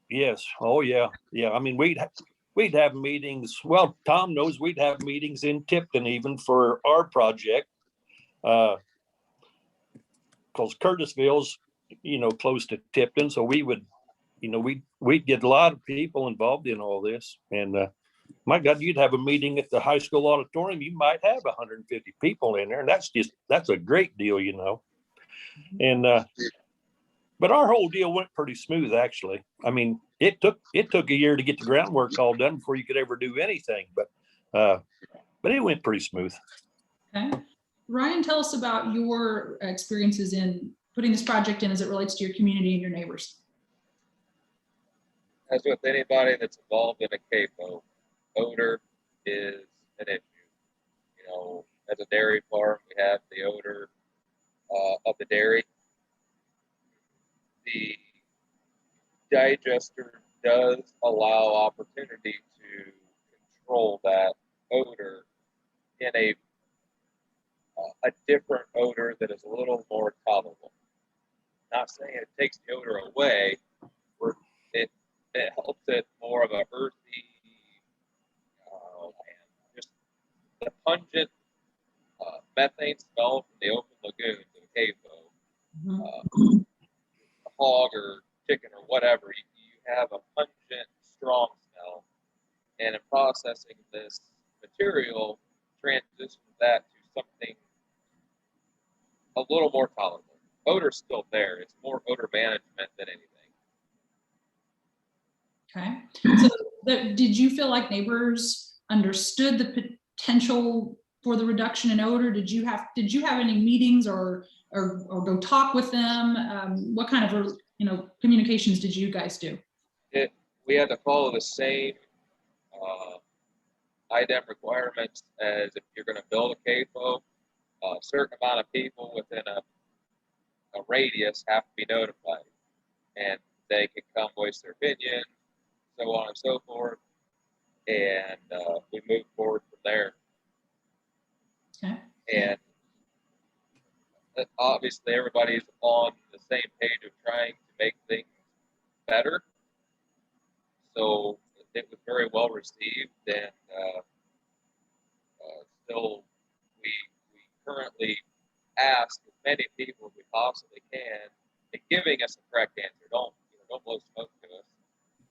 Yes. Oh yeah. Yeah. I mean, we'd have meetings. Well, Tom knows we'd have meetings in Tipton even for our project. Because Curtisville's, you know, close to Tipton. So we would, you know, we'd get a lot of people involved in all this. And my God, you'd have a meeting at the high school auditorium. You might have 150 people in there. And that's a great deal, you know. And, but our whole deal went pretty smooth, actually. I mean, it took a year to get the groundwork all done before you could ever do anything, but it went pretty smooth. Okay. Ryan, tell us about your experiences in putting this project in as it relates to your community and your neighbors. As with anybody that's involved in a CAFO, odor is an issue. You know, as a dairy farm, we have the odor of the dairy. The digester does allow opportunity to control that odor in a different odor that is a little more tolerable. Not saying it takes the odor away, or it helps it more of a earthy, just the pungent methane smell from the open lagoons of CAFO. Hog or chicken or whatever, you have a pungent, strong smell. And in processing this material, transitions that to something a little more tolerable. Odor's still there. It's more odor management than anything. Okay. So did you feel like neighbors understood the potential for the reduction in odor? Did you have any meetings or go talk with them? What kind of, you know, communications did you guys do? We had to follow the same IDEM requirements as if you're going to build a CAFO. A certain amount of people within a radius have to be notified, and they can come voice their opinion, so on and so forth, and we move forward from there. Okay. And obviously everybody's on the same page of trying to make things better. So it was very well received, and still we currently ask as many people as we possibly can, and giving us the correct answer. Don't blow smoke to us.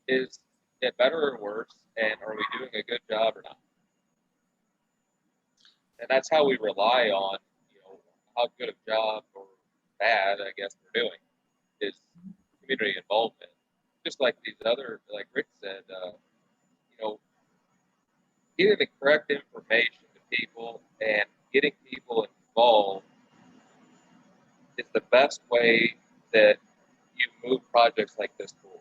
Is it better or worse, and are we doing a good job or not? And that's how we rely on, you know, how good a job or bad, I guess, we're doing, is community involvement. Just like these other, like Rick said, you know, getting the correct information to people and getting people involved is the best way that you move projects like this forward.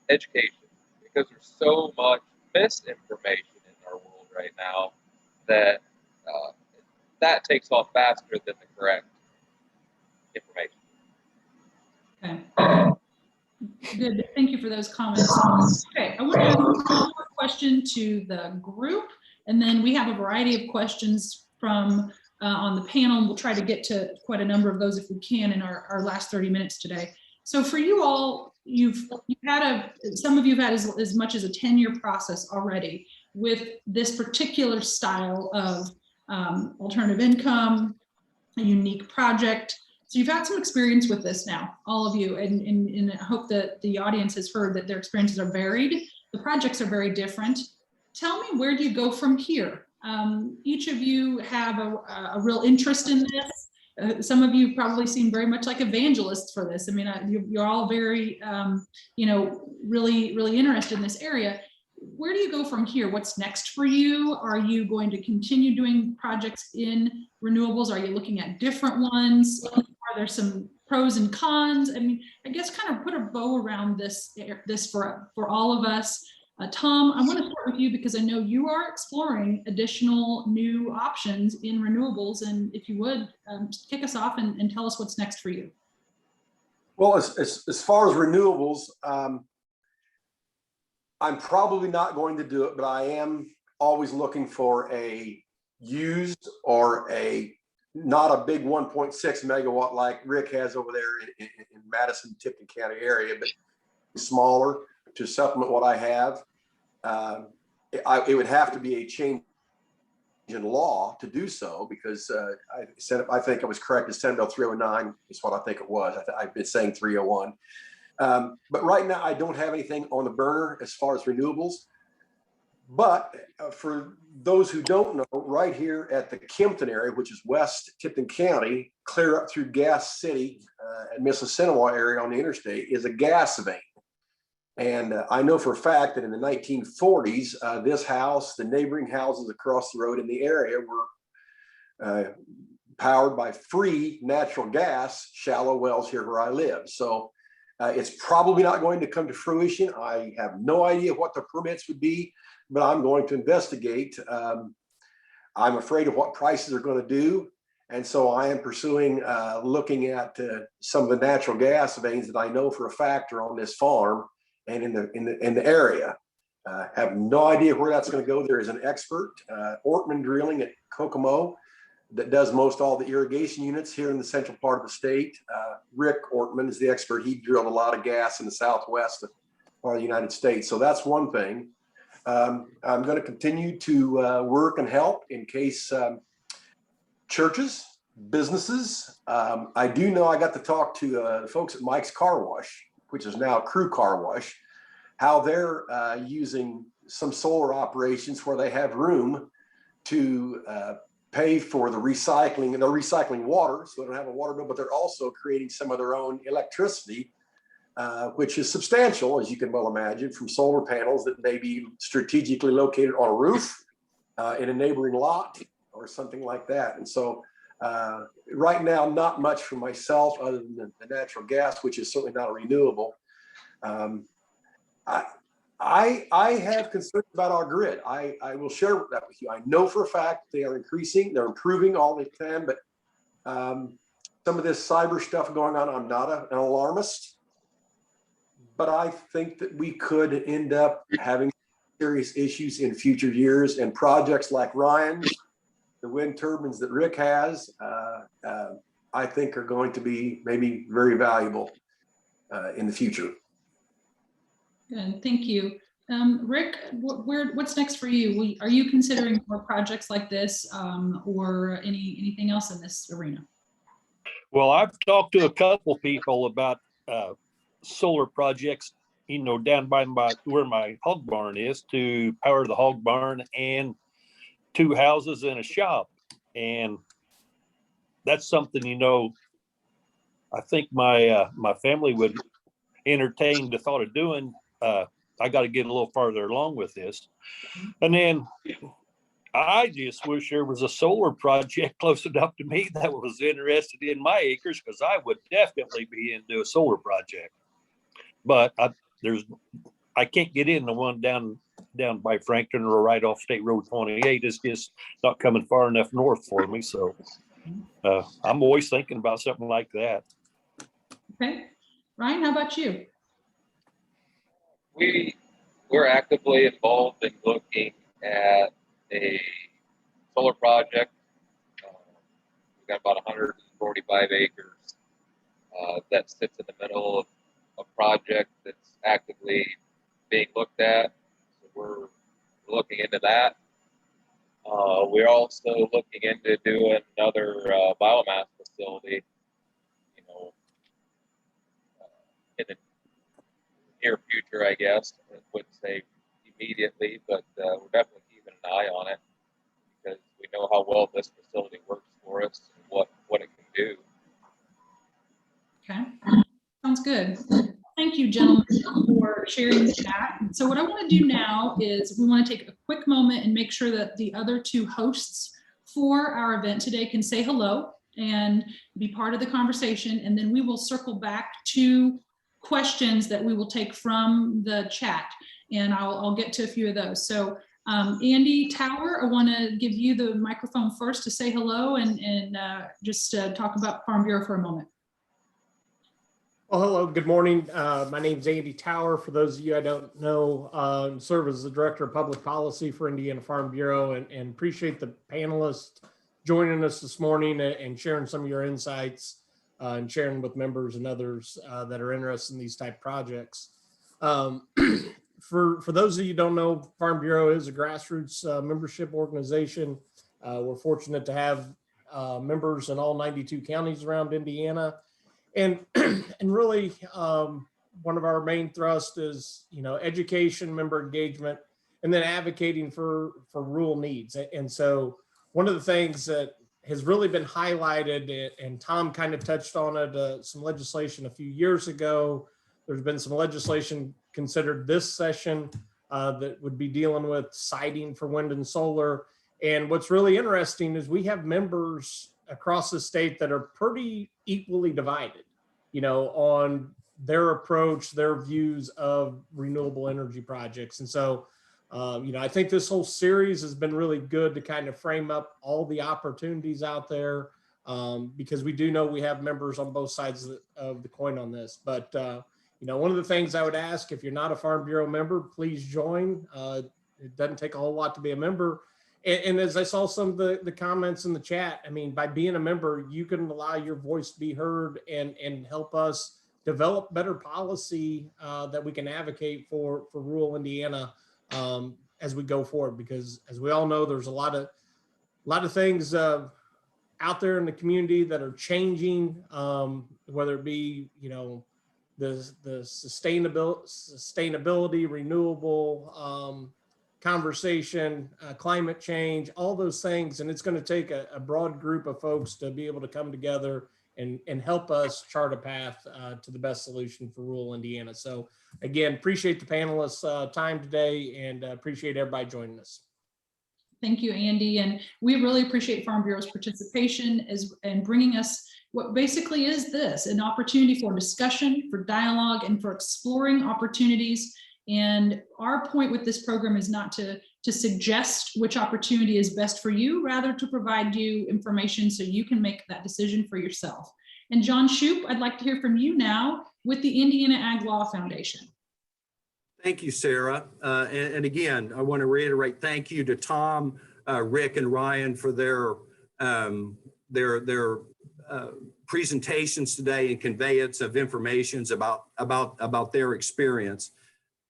Education, because there's so much misinformation in our world right now that that takes off faster than the correct information. Okay. Good. Thank you for those comments. Okay, I want to ask one more question to the group, and then we have a variety of questions from on the panel. We'll try to get to quite a number of those if we can in our last 30 minutes today. So for you all, some of you have had as much as a 10-year process already with this particular style of alternative income, a unique project. So you've had some experience with this now, all of you, and I hope that the audience has heard that their experiences are varied, the projects are very different. Tell me, where do you go from here? Each of you have a real interest in this. Some of you probably seem very much like evangelists for this. I mean, you're all very, really interested in this area. Where do you go from here? What's next for you? Are you going to continue doing projects in renewables? Are you looking at different ones? Are there some pros and cons? I mean, I guess kind of put a bow around this for all of us. Tom, I want to start with you because I know you are exploring additional new options in renewables. And if you would, kick us off and tell us what's next for you. Well, as far as renewables, I'm probably not going to do it, but I am always looking for a used or not a big 1.6 megawatt like Rick has over there in Madison, Tipton County area, but smaller to supplement what I have. It would have to be a change in law to do so, because I think it was correct. Senate Bill 309 is what I think it was. I've been saying 301. But right now I don't have anything on the burner as far as renewables. But for those who don't know, right here at the Kempton area, which is West Tipton County, clear up through Gas City and Mississinawa area on the interstate, is a gas vein. And I know for a fact that in the 1940s, this house, the neighboring houses across the road in the area were powered by free natural gas, shallow wells here where I live. So it's probably not going to come to fruition. I have no idea what the permits would be, but I'm going to investigate. I'm afraid of what prices are going to do. And so I am pursuing looking at some of the natural gas veins that I know for a fact are on this farm and in the area. Have no idea where that's going to go. There is an expert, Ortman Drilling at Kokomo, that does most all the irrigation units here in the central part of the state. Rick Ortman is the expert. He drilled a lot of gas in the southwest part of the United States. So that's one thing. I'm going to continue to work and help in case churches, businesses. I do know I got to talk to the folks at Mike's Car Wash, which is now Crew Car Wash, how they're using some solar operations where they have room to pay for the recycling, and they're recycling water, so they don't have a water bill, but they're also creating some of their own electricity, which is substantial, as you can well imagine, from solar panels that may be strategically located on a roof in a neighboring lot or something like that. And so right now, not much for myself other than the natural gas, which is certainly not a renewable. I have concerns about our grid. I will share that with you. I know for a fact they are increasing, they're improving all they can, but some of this cyber stuff going on, I'm not an alarmist, but I think that we could end up having serious issues in future years, and projects like Ryan's, the wind turbines that Rick has, I think are going to be maybe very valuable in the future. Good, thank you. Rick, what's next for you? Are you considering more projects like this or anything else in this arena? Well, I've talked to a couple people about solar projects, down by where my hog barn is, to power the hog barn and 2 houses and a shop. And that's something, I think my family would entertain the thought of doing. I got to get a little farther along with this. And then I just wish there was a solar project close enough to me that was interested in my acres, because I would definitely be into a solar project. But I can't get in the one down by Frankton or right off State Road 28. It's just not coming far enough north for me. So I'm always thinking about something like that. Okay. Ryan, how about you? We're actively involved in looking at a solar project. We've got about 145 acres that sits in the middle of a project that's actively being looked at. So we're looking into that. We're also looking into doing another biomass facility, in the near future, I guess. I would say immediately, but we're definitely keeping an eye on it because we know how well this facility works for us and what it can do. Okay, sounds good. Thank you, gentlemen, for sharing that. So what I want to do now is we want to take a quick moment and make sure that the other two hosts for our event today can say hello and be part of the conversation. And then we will circle back to questions that we will take from the chat. And I'll get to a few of those. So Andy Tower, I want to give you the microphone first to say hello and just talk about Farm Bureau for a moment. Well, hello, good morning. My name is Andy Tower. For those of you I don't know, serve as the Director of Public Policy for Indiana Farm Bureau and appreciate the panelists joining us this morning and sharing some of your insights and sharing with members and others that are interested in these type projects. For those of you who don't know, Farm Bureau is a grassroots membership organization. We're fortunate to have members in all 92 counties around Indiana. And really, one of our main thrusts is, education, member engagement, and then advocating for rural needs. And so one of the things that has really been highlighted, and Tom kind of touched on it, some legislation a few years ago. There's been some legislation considered this session that would be dealing with siting for wind and solar. And what's really interesting is we have members across the state that are pretty equally divided, on their approach, their views of renewable energy projects. And so, I think this whole series has been really good to kind of frame up all the opportunities out there because we do know we have members on both sides of the coin on this. But, one of the things I would ask, if you're not a Farm Bureau member, please join. It doesn't take a whole lot to be a member. And as I saw some of the comments in the chat, I mean, by being a member, you can allow your voice to be heard and help us develop better policy that we can advocate for rural Indiana as we go forward. Because as we all know, there's a lot of things out there in the community that are changing, whether it be, the sustainability, renewable, conversation, climate change, all those things. And it's going to take a broad group of folks to be able to come together and help us chart a path to the best solution for rural Indiana. So again, appreciate the panelists' time today and appreciate everybody joining us. Thank you, Andy. And we really appreciate Farm Bureau's participation and bringing us what basically is this, an opportunity for discussion, for dialogue, and for exploring opportunities. And our point with this program is not to suggest which opportunity is best for you, rather to provide you information so you can make that decision for yourself. And John Shoup, I'd like to hear from you now with the Indiana Ag Law Foundation. Thank you, Sarah. And again, I want to reiterate thank you to Tom, Rick, and Ryan for their presentations today and conveyance of information about their experience.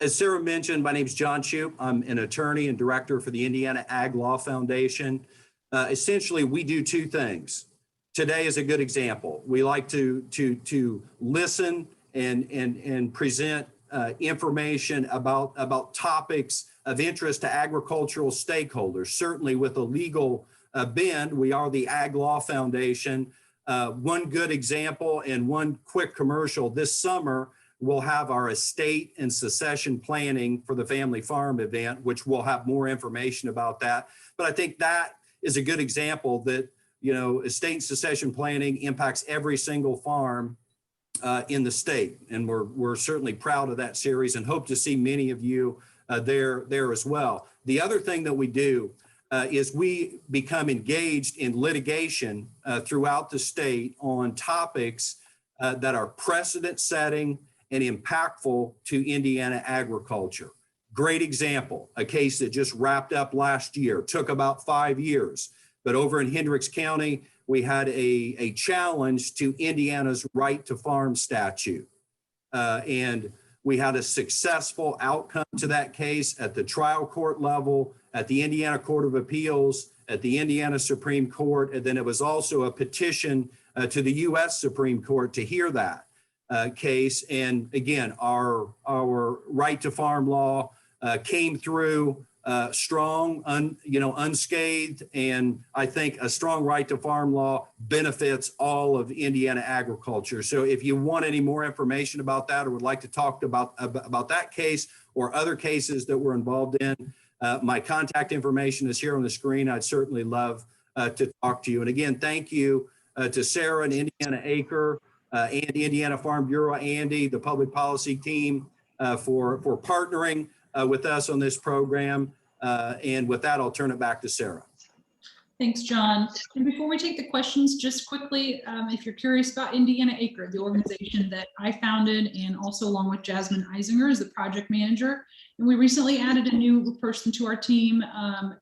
As Sarah mentioned, my name is John Shoup. I'm an attorney and director for the Indiana Ag Law Foundation. Essentially, we do two things. Today is a good example. We like to listen and present information about topics of interest to agricultural stakeholders. Certainly with a legal bend, we are the Ag Law Foundation. One good example and one quick commercial. This summer, we'll have our estate and succession planning for the family farm event, which we'll have more information about that. But I think that is a good example that, estate and succession planning impacts every single farm in the state. And we're certainly proud of that series and hope to see many of you there as well. The other thing that we do is we become engaged in litigation throughout the state on topics that are precedent setting and impactful to Indiana agriculture. Great example, a case that just wrapped up last year, took about 5 years, but over in Hendricks County, we had a challenge to Indiana's right to farm statute. And we had a successful outcome to that case at the trial court level, at the Indiana Court of Appeals, at the Indiana Supreme Court, and then it was also a petition to the U.S. Supreme Court to hear that case. And again, our right to farm law came through strong, unscathed, and I think a strong right to farm law benefits all of Indiana agriculture. So if you want any more information about that or would like to talk about that case or other cases that we're involved in, my contact information is here on the screen. I'd certainly love to talk to you. And again, thank you to Sarah and IN-ACRE and Indiana Farm Bureau, Andy, the public policy team for partnering with us on this program. And with that, I'll turn it back to Sarah. Thanks, John. And before we take the questions, just quickly, if you're curious about IN-ACRE, the organization that I founded, and also along with Jasmine Eisinger as the project manager. And we recently added a new person to our team,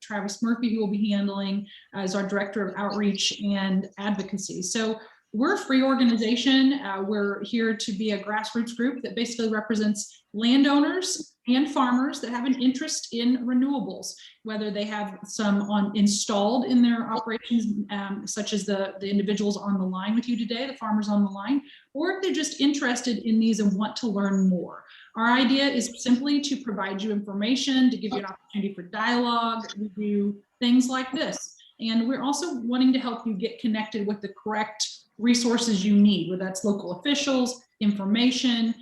Travis Murphy, who will be handling as our director of outreach and advocacy. So we're a free organization. We're here to be a grassroots group that basically represents landowners and farmers that have an interest in renewables, whether they have some installed in their operations, such as the individuals on the line with you today, the farmers on the line, or if they're just interested in these and want to learn more. Our idea is simply to provide you information, to give you an opportunity for dialogue. We do things like this. And we're also wanting to help you get connected with the correct resources you need, whether that's local officials, information,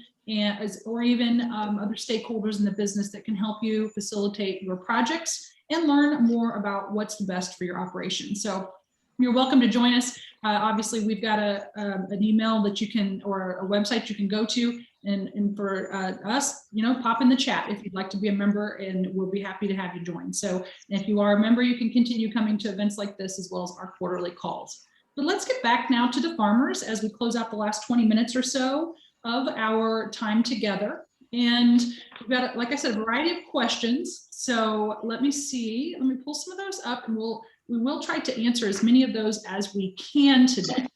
or even other stakeholders in the business that can help you facilitate your projects and learn more about what's the best for your operation. So you're welcome to join us. Obviously, we've got an email that you can, or a website you can go to, and for us, pop in the chat if you'd like to be a member, and we'll be happy to have you join. So if you are a member, you can continue coming to events like this as well as our quarterly calls. But let's get back now to the farmers as we close out the last 20 minutes or so of our time together. And we've got, like I said, a variety of questions. So let me pull some of those up, and we will try to answer as many of those as we can today.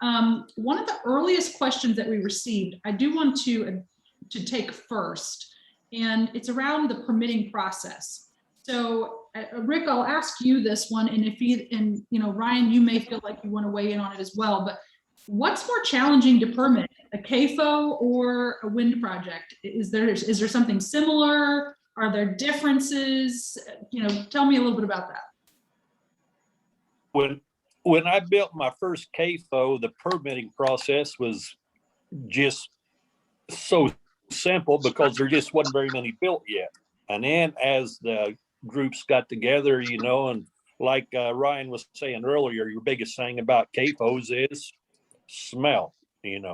One of the earliest questions that we received, I do want to take first, and it's around the permitting process. So Rick, I'll ask you this one, and Ryan, you may feel like you want to weigh in on it as well, but what's more challenging to permit, a CAFO or a wind project? Is there something similar? Are there differences? Tell me a little bit about that. When I built my first CAFO, the permitting process was just so simple because there just wasn't very many built yet. And then as the groups got together, and like Ryan was saying earlier, your biggest thing about CAFOs is smell, and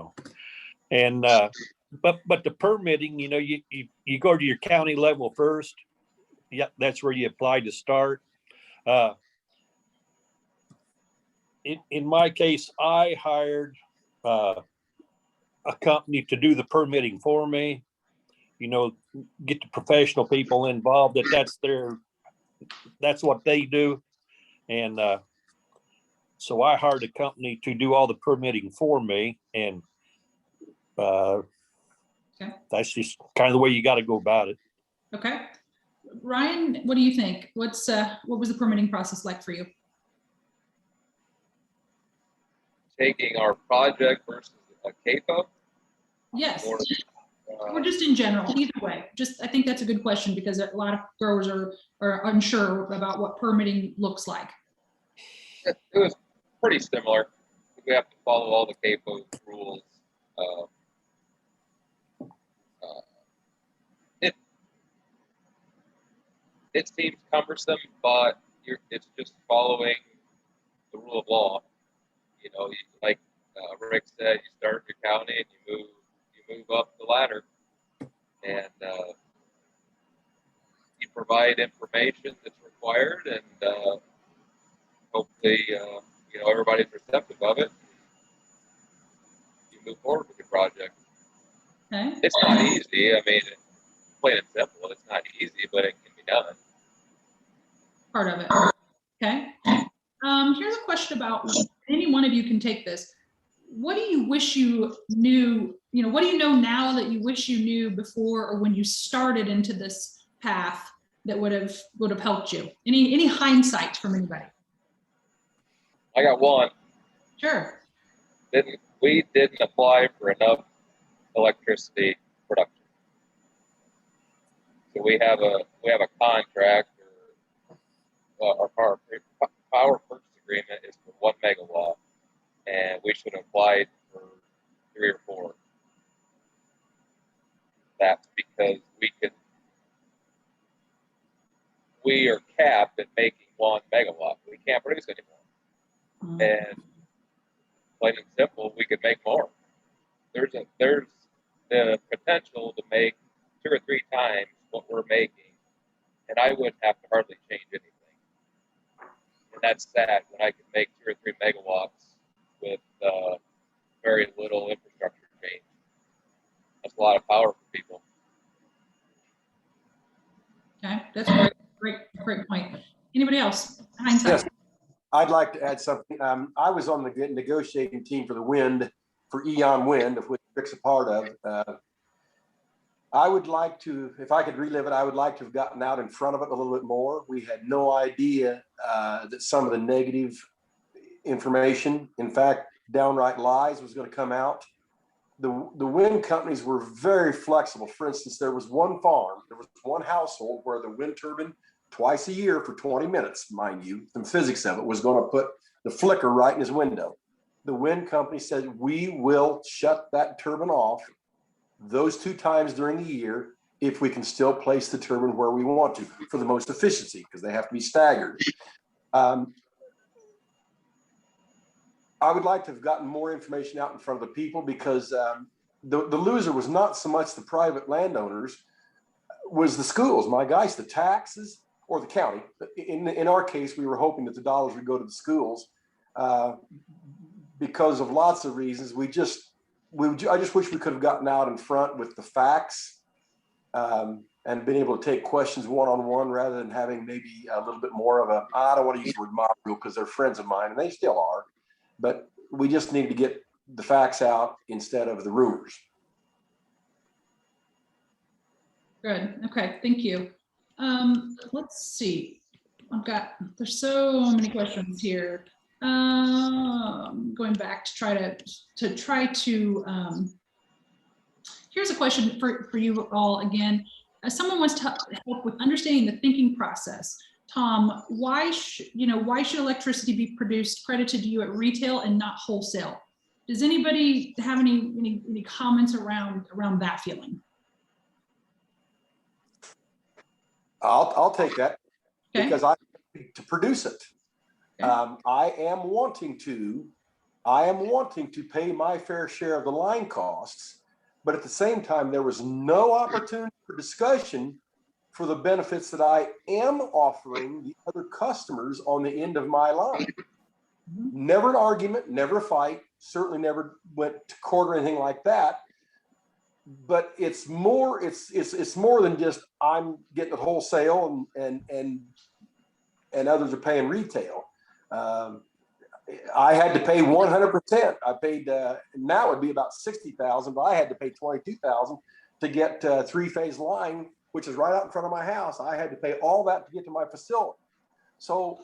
but the permitting, you go to your county level first. Yeah, that's where you apply to start. In my case, I hired a company to do the permitting for me. Get the professional people involved. That's what they do, and so I hired a company to do all the permitting for me, and that's just kind of the way you got to go about it. Okay, Ryan, what do you think? What was the permitting process like for you? Taking our project versus a CAFO? Yes. Or just in general, either way. I think that's a good question because a lot of growers are unsure about what permitting looks like. It was pretty similar. We have to follow all the CAFO rules. It seems cumbersome, but it's just following the rule of law. Like Rick said, you start your county and you move up the ladder, and you provide information that's required, and hopefully, everybody's receptive of it. You move forward with your project. Okay. It's not easy. I mean, plain and simple, it's not easy, but it can be done. Part of it. Okay. Here's a question about, any one of you can take this. What do you wish you knew? What do you know now that you wish you knew before or when you started into this path that would have helped you? Any hindsight from anybody? I got one. Sure. We didn't apply for enough electricity production. So we have a contract, or our power purchase agreement is for 1 megawatt, and we should have applied for 3 or 4. That's because we are capped at making 1 megawatt. We can't produce anymore. And plain and simple, we could make more. There's the potential to make 2 or 3 times what we're making, and I wouldn't have to hardly change anything. And that's sad when I can make 2 or 3 megawatts with very little infrastructure change. That's a lot of power for people. Okay, that's great point. Anybody else? Hindsight. Yes, I'd like to add something. I was on the negotiating team for the wind, for Eon Wind, of which Rick's a part of. I would like to, if I could relive it, I would like to have gotten out in front of it a little bit more. We had no idea that some of the negative information, in fact, downright lies, was going to come out. The wind companies were very flexible. For instance, there was one farm, there was one household where the wind turbine twice a year for 20 minutes, mind you, the physics of it, was going to put the flicker right in his window. The wind company said, we will shut that turbine off those 2 times during the year if we can still place the turbine where we want to for the most efficiency, because they have to be staggered. I would like to have gotten more information out in front of the people, because the loser was not so much the private landowners, was the schools, my guys, the taxes, or the county. In our case, we were hoping that the dollars would go to the schools because of lots of reasons. I just wish we could have gotten out in front with the facts and been able to take questions one-on-one rather than having maybe a little bit more of a, I don't want to use the word mob rule because they're friends of mine and they still are, but we just need to get the facts out instead of the rumors. Good. Okay. Thank you. Let's see. There's so many questions here. Going back to try to here's a question for you all again. Someone wants to help with understanding the thinking process. Tom, why should electricity be produced, credited to you at retail and not wholesale? Does anybody have any comments around that feeling? I'll take that. Okay. Because I to produce it. Okay. I am wanting to pay my fair share of the line costs, but at the same time, there was no opportunity for discussion for the benefits that I am offering the other customers on the end of my line. Mm-hmm. Never an argument, never a fight, certainly never went to court or anything like that. But it's more than just I'm getting it wholesale and others are paying retail. I had to pay 100%. I paid now it would be about $60,000, but I had to pay $22,000 to get 3-phase line, which is right out in front of my house. I had to pay all that to get to my facility. So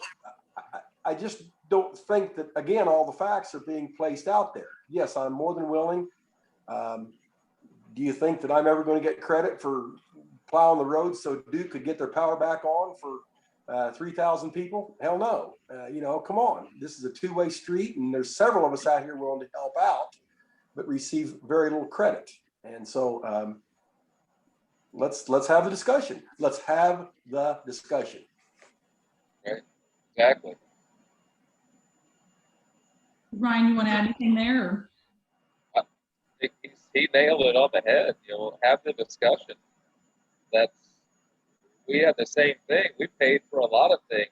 I just don't think that, again, all the facts are being placed out there. Yes, I'm more than willing. Do you think that I'm ever going to get credit for plowing the road so Duke could get their power back on for 3,000 people? Hell no. Come on. This is a two-way street, and there's several of us out here willing to help out, but receive very little credit. And so let's have the discussion. Let's have the discussion. Right. Exactly. Ryan, you want to add anything there? Or? He nailed it on the head. Have the discussion. We had the same thing. We paid for a lot of things.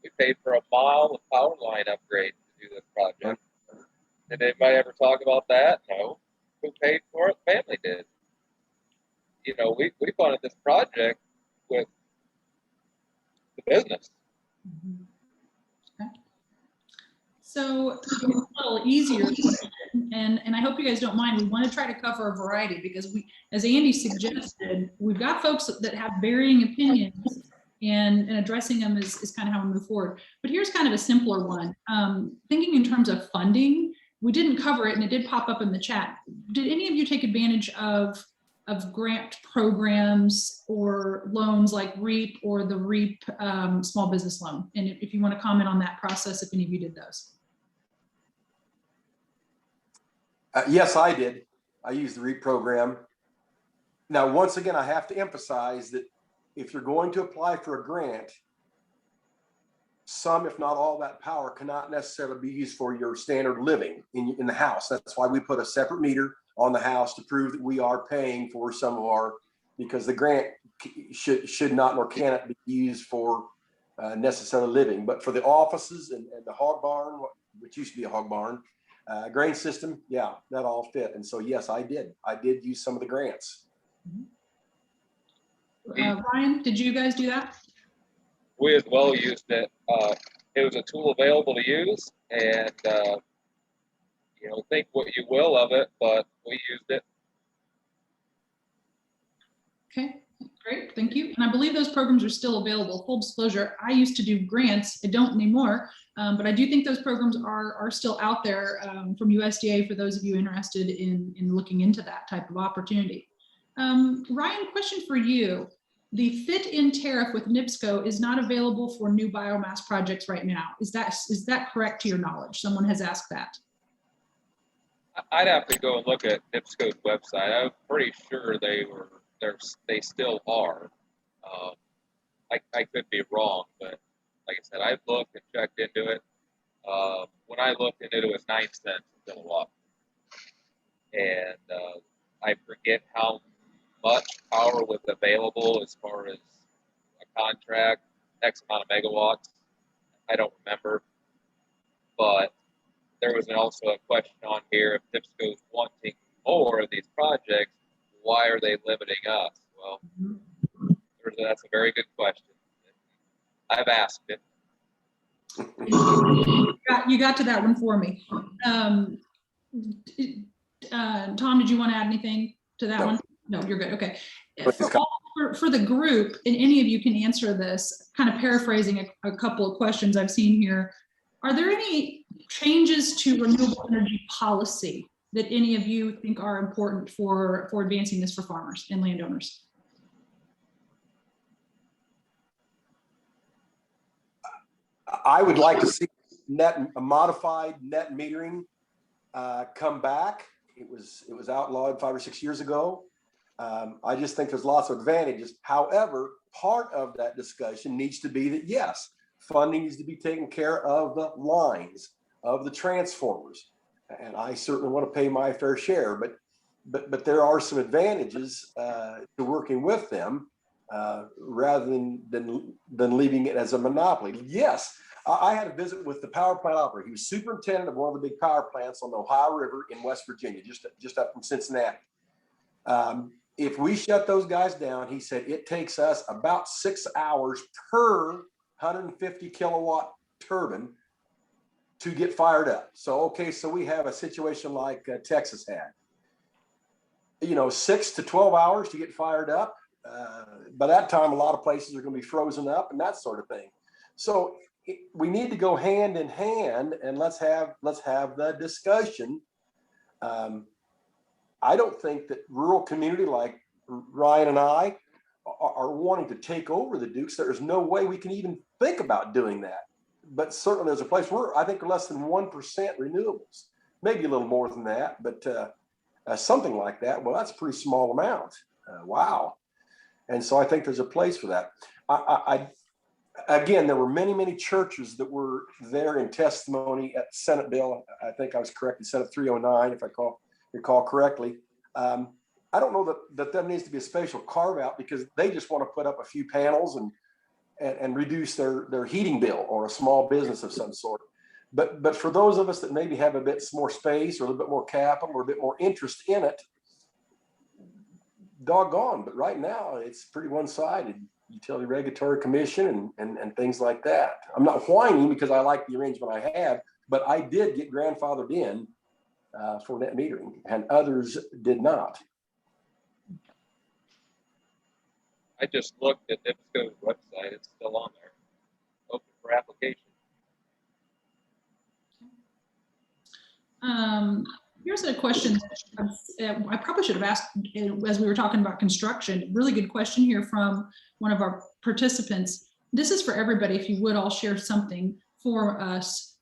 We paid for a mile of power line upgrade to do this project. Did anybody ever talk about that? No. Who paid for it? Family did. We funded this project with the business. Mm-hmm. Okay. So a little easier question, and I hope you guys don't mind. We want to try to cover a variety because as Andy suggested, we've got folks that have varying opinions, and addressing them is kind of how we move forward. But here's kind of a simpler one. Thinking in terms of funding, we didn't cover it, and it did pop up in the chat. Did any of you take advantage of of grant programs or loans like REAP or the REAP small business loan? And if you want to comment on that process, if any of you did those. Yes, I did. I used the REAP program. Now, once again, I have to emphasize that if you're going to apply for a grant, some, if not all, that power cannot necessarily be used for your standard living in the house. That's why we put a separate meter on the house to prove that we are paying for some of our, because the grant should not nor can it be used for necessarily living. But for the offices and the hog barn, which used to be a hog barn, grain system, yeah, that all fit. And so, yes, I did use some of the grants. Ryan, did you guys do that? We as well used it. It was a tool available to use, and you know, think what you will of it, but we used it. Okay, great, thank you. And I believe those programs are still available. Full disclosure, I used to do grants. I don't anymore, but I do think those programs are still out there from USDA for those of you interested in looking into that type of opportunity. Ryan, question for you. The fit-in tariff with NIPSCO is not available for new biomass projects right now. Is that correct to your knowledge? Someone has asked that. I'd have to go and look at NIPSCO's website. I'm pretty sure they still are. I could be wrong, but like I said, I've looked and checked into it. When I looked into it, it was 9 cents a kilowatt, and I forget how much power was available as far as a contract, X amount of megawatts. I don't remember, but there was also a question on here: if NIPSCO's wanting more of these projects, why are they limiting us? Well, that's a very good question. I've asked it. You got to that one for me. Tom, did you want to add anything to that one? No, you're good. Okay. For the group, and any of you can answer this, kind of paraphrasing a couple of questions I've seen here. Are there any changes to renewable energy policy that any of you think are important for advancing this for farmers and landowners? I would like to see a modified net metering come back. It was outlawed 5 or 6 years ago. I just think there's lots of advantages. However, part of that discussion needs to be that, yes, funding needs to be taken care of the lines, of the transformers. And I certainly want to pay my fair share, but there are some advantages to working with them rather than leaving it as a monopoly. Yes, I had a visit with the power plant operator. He was superintendent of one of the big power plants on the Ohio River in West Virginia, just up from Cincinnati. If we shut those guys down, he said it takes us about 6 hours per 150 kilowatt turbine to get fired up. So, okay, so we have a situation like Texas had, 6 to 12 hours to get fired up. By that time, a lot of places are going to be frozen up and that sort of thing. So we need to go hand in hand, and let's have the discussion. I don't think that rural community like Ryan and I are wanting to take over the Dukes. There's no way we can even think about doing that. But certainly there's a place where I think less than 1% renewables, maybe a little more than that, but something like that. Well, that's a pretty small amount. Wow. And so I think there's a place for that. Again, there were many churches that were there in testimony at Senate bill. I think I was correct in Senate 309, if I recall correctly. I don't know that there needs to be a special carve out because they just want to put up a few panels and reduce their heating bill, or a small business of some sort. But for those of us that maybe have a bit more space or a little bit more capital or a bit more interest in it, doggone. But right now it's pretty one-sided. Utility Regulatory Commission and things like that. I'm not whining because I like the arrangement I have, but I did get grandfathered in for net metering, and others did not. I just looked at NIPSCO's website. It's still on there, open for application. Here's Here's a question I probably should have asked as we were talking about construction. Really good question here from one of our participants. This is for everybody. If you would all share something for us.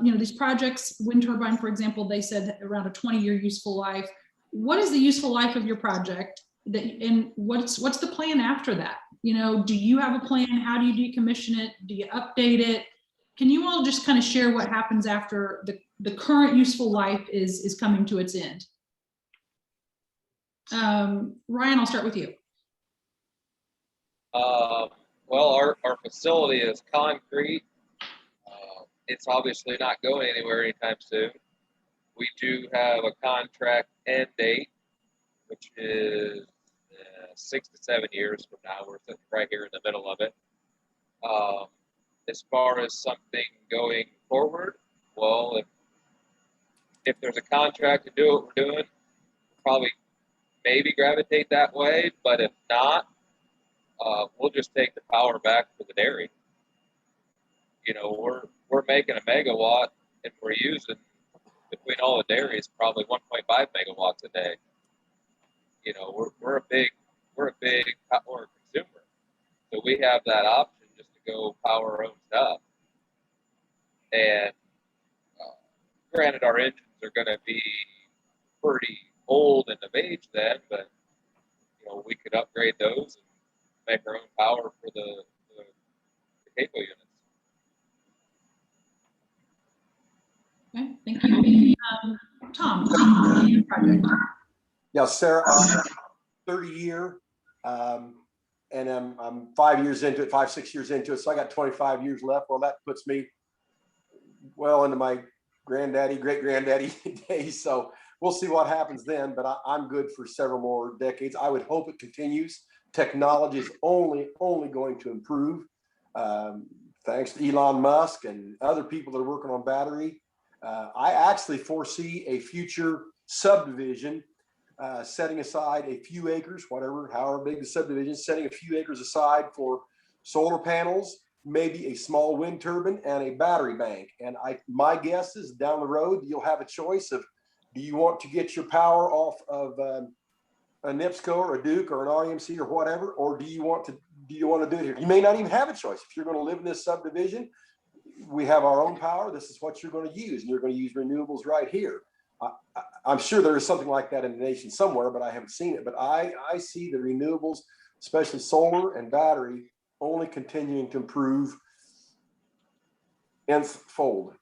These projects, wind turbine, for example, they said around a 20-year useful life. What is the useful life of your project? And what's the plan after that? Do you have a plan? How do you decommission it? Do you update it? Can you all just kind of share what happens after the current useful life is coming to its end? Ryan, I'll start with you. Well, our facility is concrete. It's obviously not going anywhere anytime soon. We do have a contract end date, which is 6 to 7 years from now. We're sitting right here in the middle of it. As far as something going forward, well, if there's a contract to do what we're doing, we'll probably maybe gravitate that way. But if not, we'll just take the power back to the dairy. We're making a megawatt, and we're using between all the dairies probably 1.5 megawatts a day. We're a big power consumer, so we have that option just to go power our own stuff. And granted, our engines are going to be pretty old and of age then, but we could upgrade those and make our own power for the CAPO units. Okay, thank you. Tom, your project. Yeah, Sarah, 30-year, and I'm 5 years into it, 5-6 years into it, so I got 25 years left. Well, that puts me well into my great granddaddy days. So we'll see what happens then, but I'm good for several more decades. I would hope it continues. Technology is only going to improve. Thanks to Elon Musk and other people that are working on battery. I actually foresee a future subdivision setting aside a few acres, however big the subdivision, setting a few acres aside for solar panels, maybe a small wind turbine and a battery bank. And my guess is down the road, you'll have a choice of, do you want to get your power off of a NIPSCO or a Duke or an REMC or whatever, or do you want to do it here? You may not even have a choice. If you're going to live in this subdivision, we have our own power. This is what you're going to use, and you're going to use renewables right here. I'm sure there is something like that in the nation somewhere, but I haven't seen it. But I see the renewables, especially solar and battery, only continuing to improve nth-fold.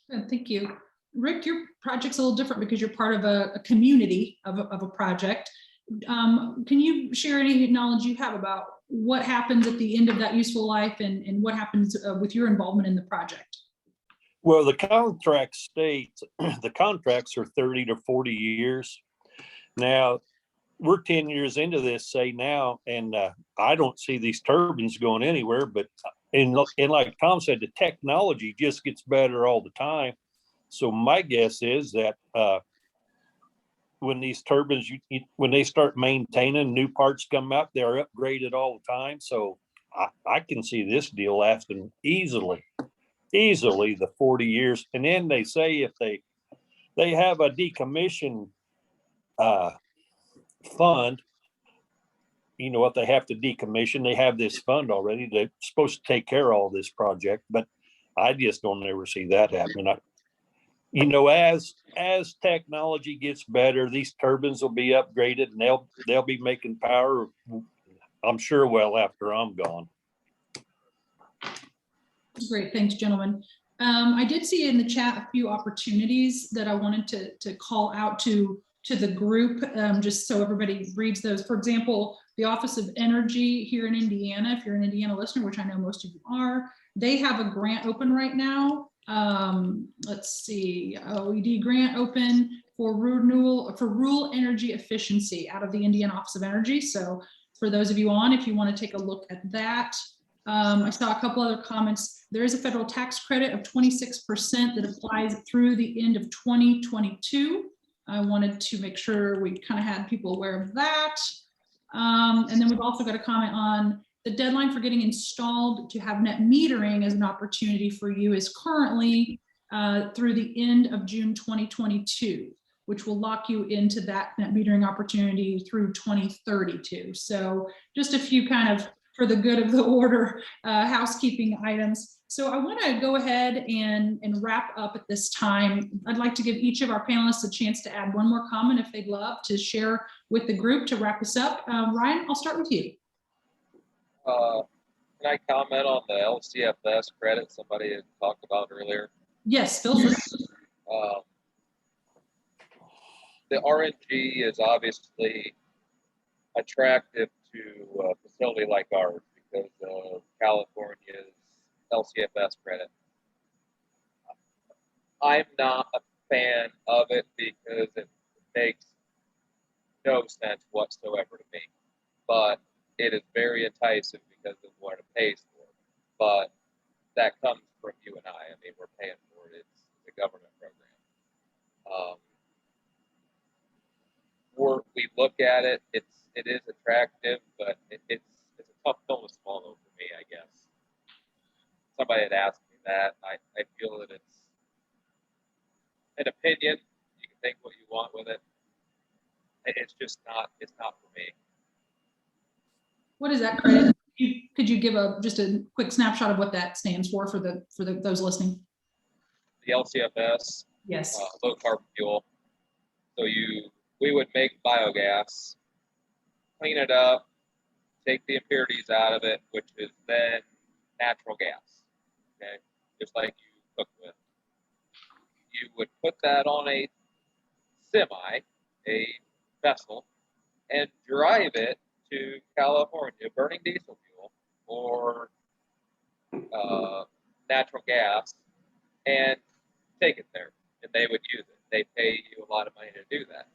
Good, thank you. Rick, your project's a little different because you're part of a community of a project. Can you share any knowledge you have about what happens at the end of that useful life and what happens with your involvement in the project? Well, the contract states the contracts are 30 to 40 years. Now, we're 10 years into this, say now, and I don't see these turbines going anywhere. But and like Tom said, the technology just gets better all the time. So my guess is that when these turbines, when they start maintaining, new parts come out, they're upgraded all the time. So I can see this deal lasting easily the 40 years. And then they say if they have a decommission fund, what they have to decommission, they have this fund already. They're supposed to take care of all this project, but I just don't ever see that happening. As technology gets better, these turbines will be upgraded and they'll be making power, I'm sure, well after I'm gone. Great, thanks, gentlemen. I did see in the chat a few opportunities that I wanted to call out to the group, just so everybody reads those. For example, the Office of Energy here in Indiana, if you're an Indiana listener, which I know most of you are, they have a grant open right now. Let's see, OED grant open for rural energy efficiency out of the Indiana Office of Energy. So for those of you if you want to take a look at that. I saw a couple other comments. There is a federal tax credit of 26% that applies through the end of 2022. I wanted to make sure we kind of had people aware of that. And then we've also got a comment on the deadline for getting installed to have net metering as an opportunity for you is currently through the end of June 2022, which will lock you into that net metering opportunity through 2032. So just a few kind of, for the good of the order, housekeeping items. So I want to go ahead and wrap up at this time. I'd like to give each of our panelists a chance to add one more comment if they'd love to share with the group to wrap us up. Ryan, I'll start with you. Can I comment on the LCFS credit somebody had talked about earlier? Yes, feel free. The RNG is obviously attractive to a facility like ours because of California's LCFS credit. I'm not a fan of it because it makes no sense whatsoever to me, but it is very enticing because of what it pays for. But that comes from you and I. I mean, we're paying for it. It's a government program. We look at it. It is attractive, but it's a tough pill to swallow for me, I guess. Somebody had asked me that. I feel that it's an opinion. You can think what you want with it. It's just not. It's not for me. What is that credit? Could you give just a quick snapshot of what that stands for those listening? The LCFS. Yes. Low carbon fuel. So we would make biogas, clean it up, take the impurities out of it, which is then natural gas. Okay, just like you cook with. You would put that on a semi, a vessel, and drive it to California, burning diesel fuel or natural gas, and take it there, and they would use it. They pay you a lot of money to do that.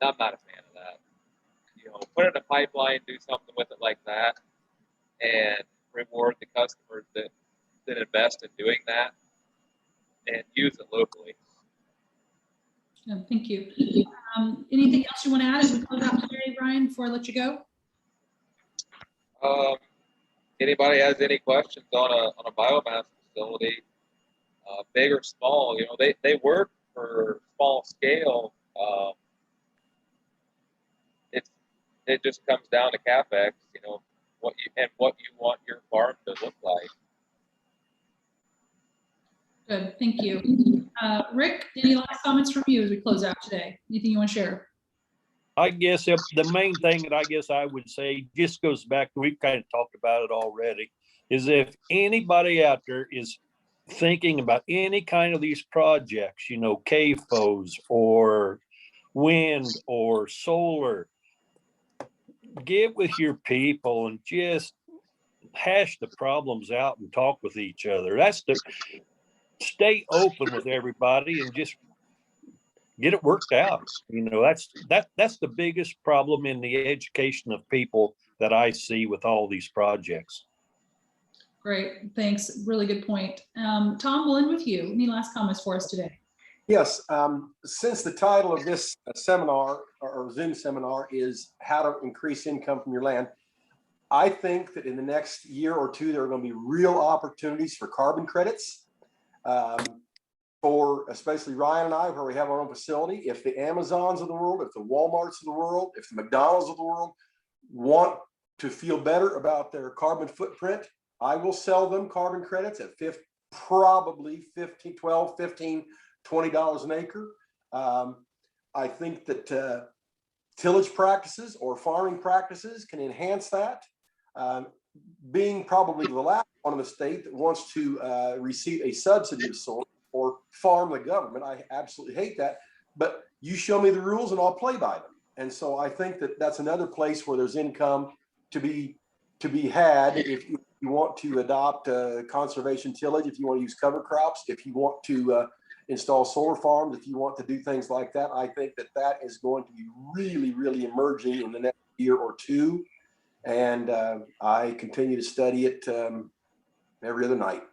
I'm not a fan of that. Put it in a pipeline, do something with it like that, and reward the customers that invest in doing that, and use it locally. Thank you. Anything else you want to add as we close out today, Ryan, before I let you go? Anybody has any questions on a biomass facility, big or small? They work for small scale. It just comes down to CapEx. What you want your farm to look like. Good, thank you. Rick, any last comments from you as we close out today? Anything you want to share? I guess the main thing that I guess I would say just goes back to, we've kind of talked about it already, is if anybody out there is thinking about any kind of these projects, CAFOs or wind or solar, get with your people and just hash the problems out and talk with each other. Stay open with everybody and just get it worked out. That's the biggest problem in the education of people that I see with all these projects. Great, thanks. Really good point. Tom, we'll end with you. Any last comments for us today? Yes, since the title of this seminar or Zoom seminar is how to increase income from your land, I think that in the next year or two, there are going to be real opportunities for carbon credits for especially Ryan and I, where we have our own facility. If the Amazons of the world, if the Walmarts of the world, if the McDonald's of the world want to feel better about their carbon footprint, I will sell them carbon credits at probably $15, $20 an acre. I think that tillage practices or farming practices can enhance that. Being probably the last one in the state that wants to receive a subsidy of sorts or farm the government, I absolutely hate that. But you show me the rules and I'll play by them. And so I think that that's another place where there's income to be had if you want to adopt conservation tillage, if you want to use cover crops, if you want to install solar farms, if you want to do things like that. I think that is going to be really, really emerging in the next year or two. And I continue to study it every other night.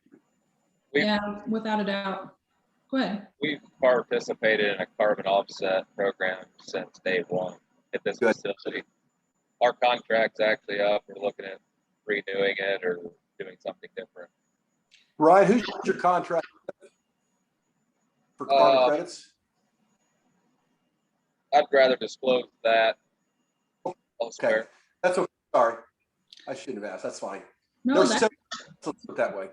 Yeah, without a doubt. Go ahead. We've participated in a carbon offset program since day one at this facility. Our contract's actually up. We're looking at renewing it or doing something different. Ryan, who's your contract for carbon credits? I'd rather disclose that elsewhere. Okay, that's okay. Sorry, I shouldn't have asked. That's fine. No, There's that, several, let's put it that way.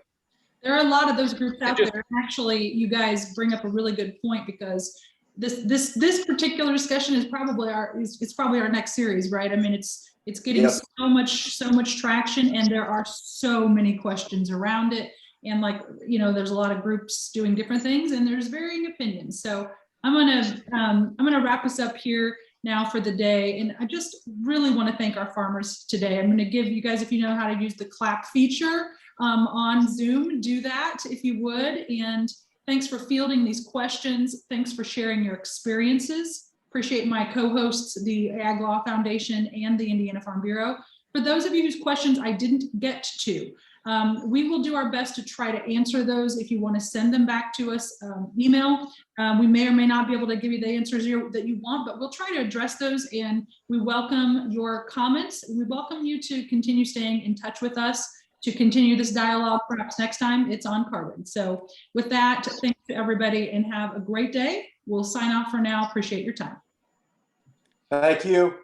there are a lot of those groups out just- there. And actually, you guys bring up a really good point, because this particular discussion is probably it's probably our next series, right? I mean, it's getting Yep. so much traction, and there are so many questions around it. And like, you know, there's a lot of groups doing different things, and there's varying opinions. So I'm gonna wrap us up here now for the day. And I just really want to thank our farmers today. I'm going to give you guys, if you know how to use the clap feature on Zoom, do that if you would. And thanks for fielding these questions. Thanks for sharing your experiences. Appreciate my co-hosts, the Ag Law Foundation and the Indiana Farm Bureau. For those of you whose questions I didn't get to, we will do our best to try to answer those. If you want to send them back to us, email. We may or may not be able to give you the answers that you want, but we'll try to address those, and we welcome your comments. We welcome you to continue staying in touch with us, to continue this dialogue. Perhaps next time it's on carbon. So with that, thanks to everybody and have a great day. We'll sign off for now. Appreciate your time. Thank you.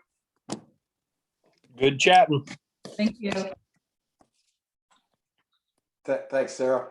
Good chatting. Thank you. Thanks, Sarah.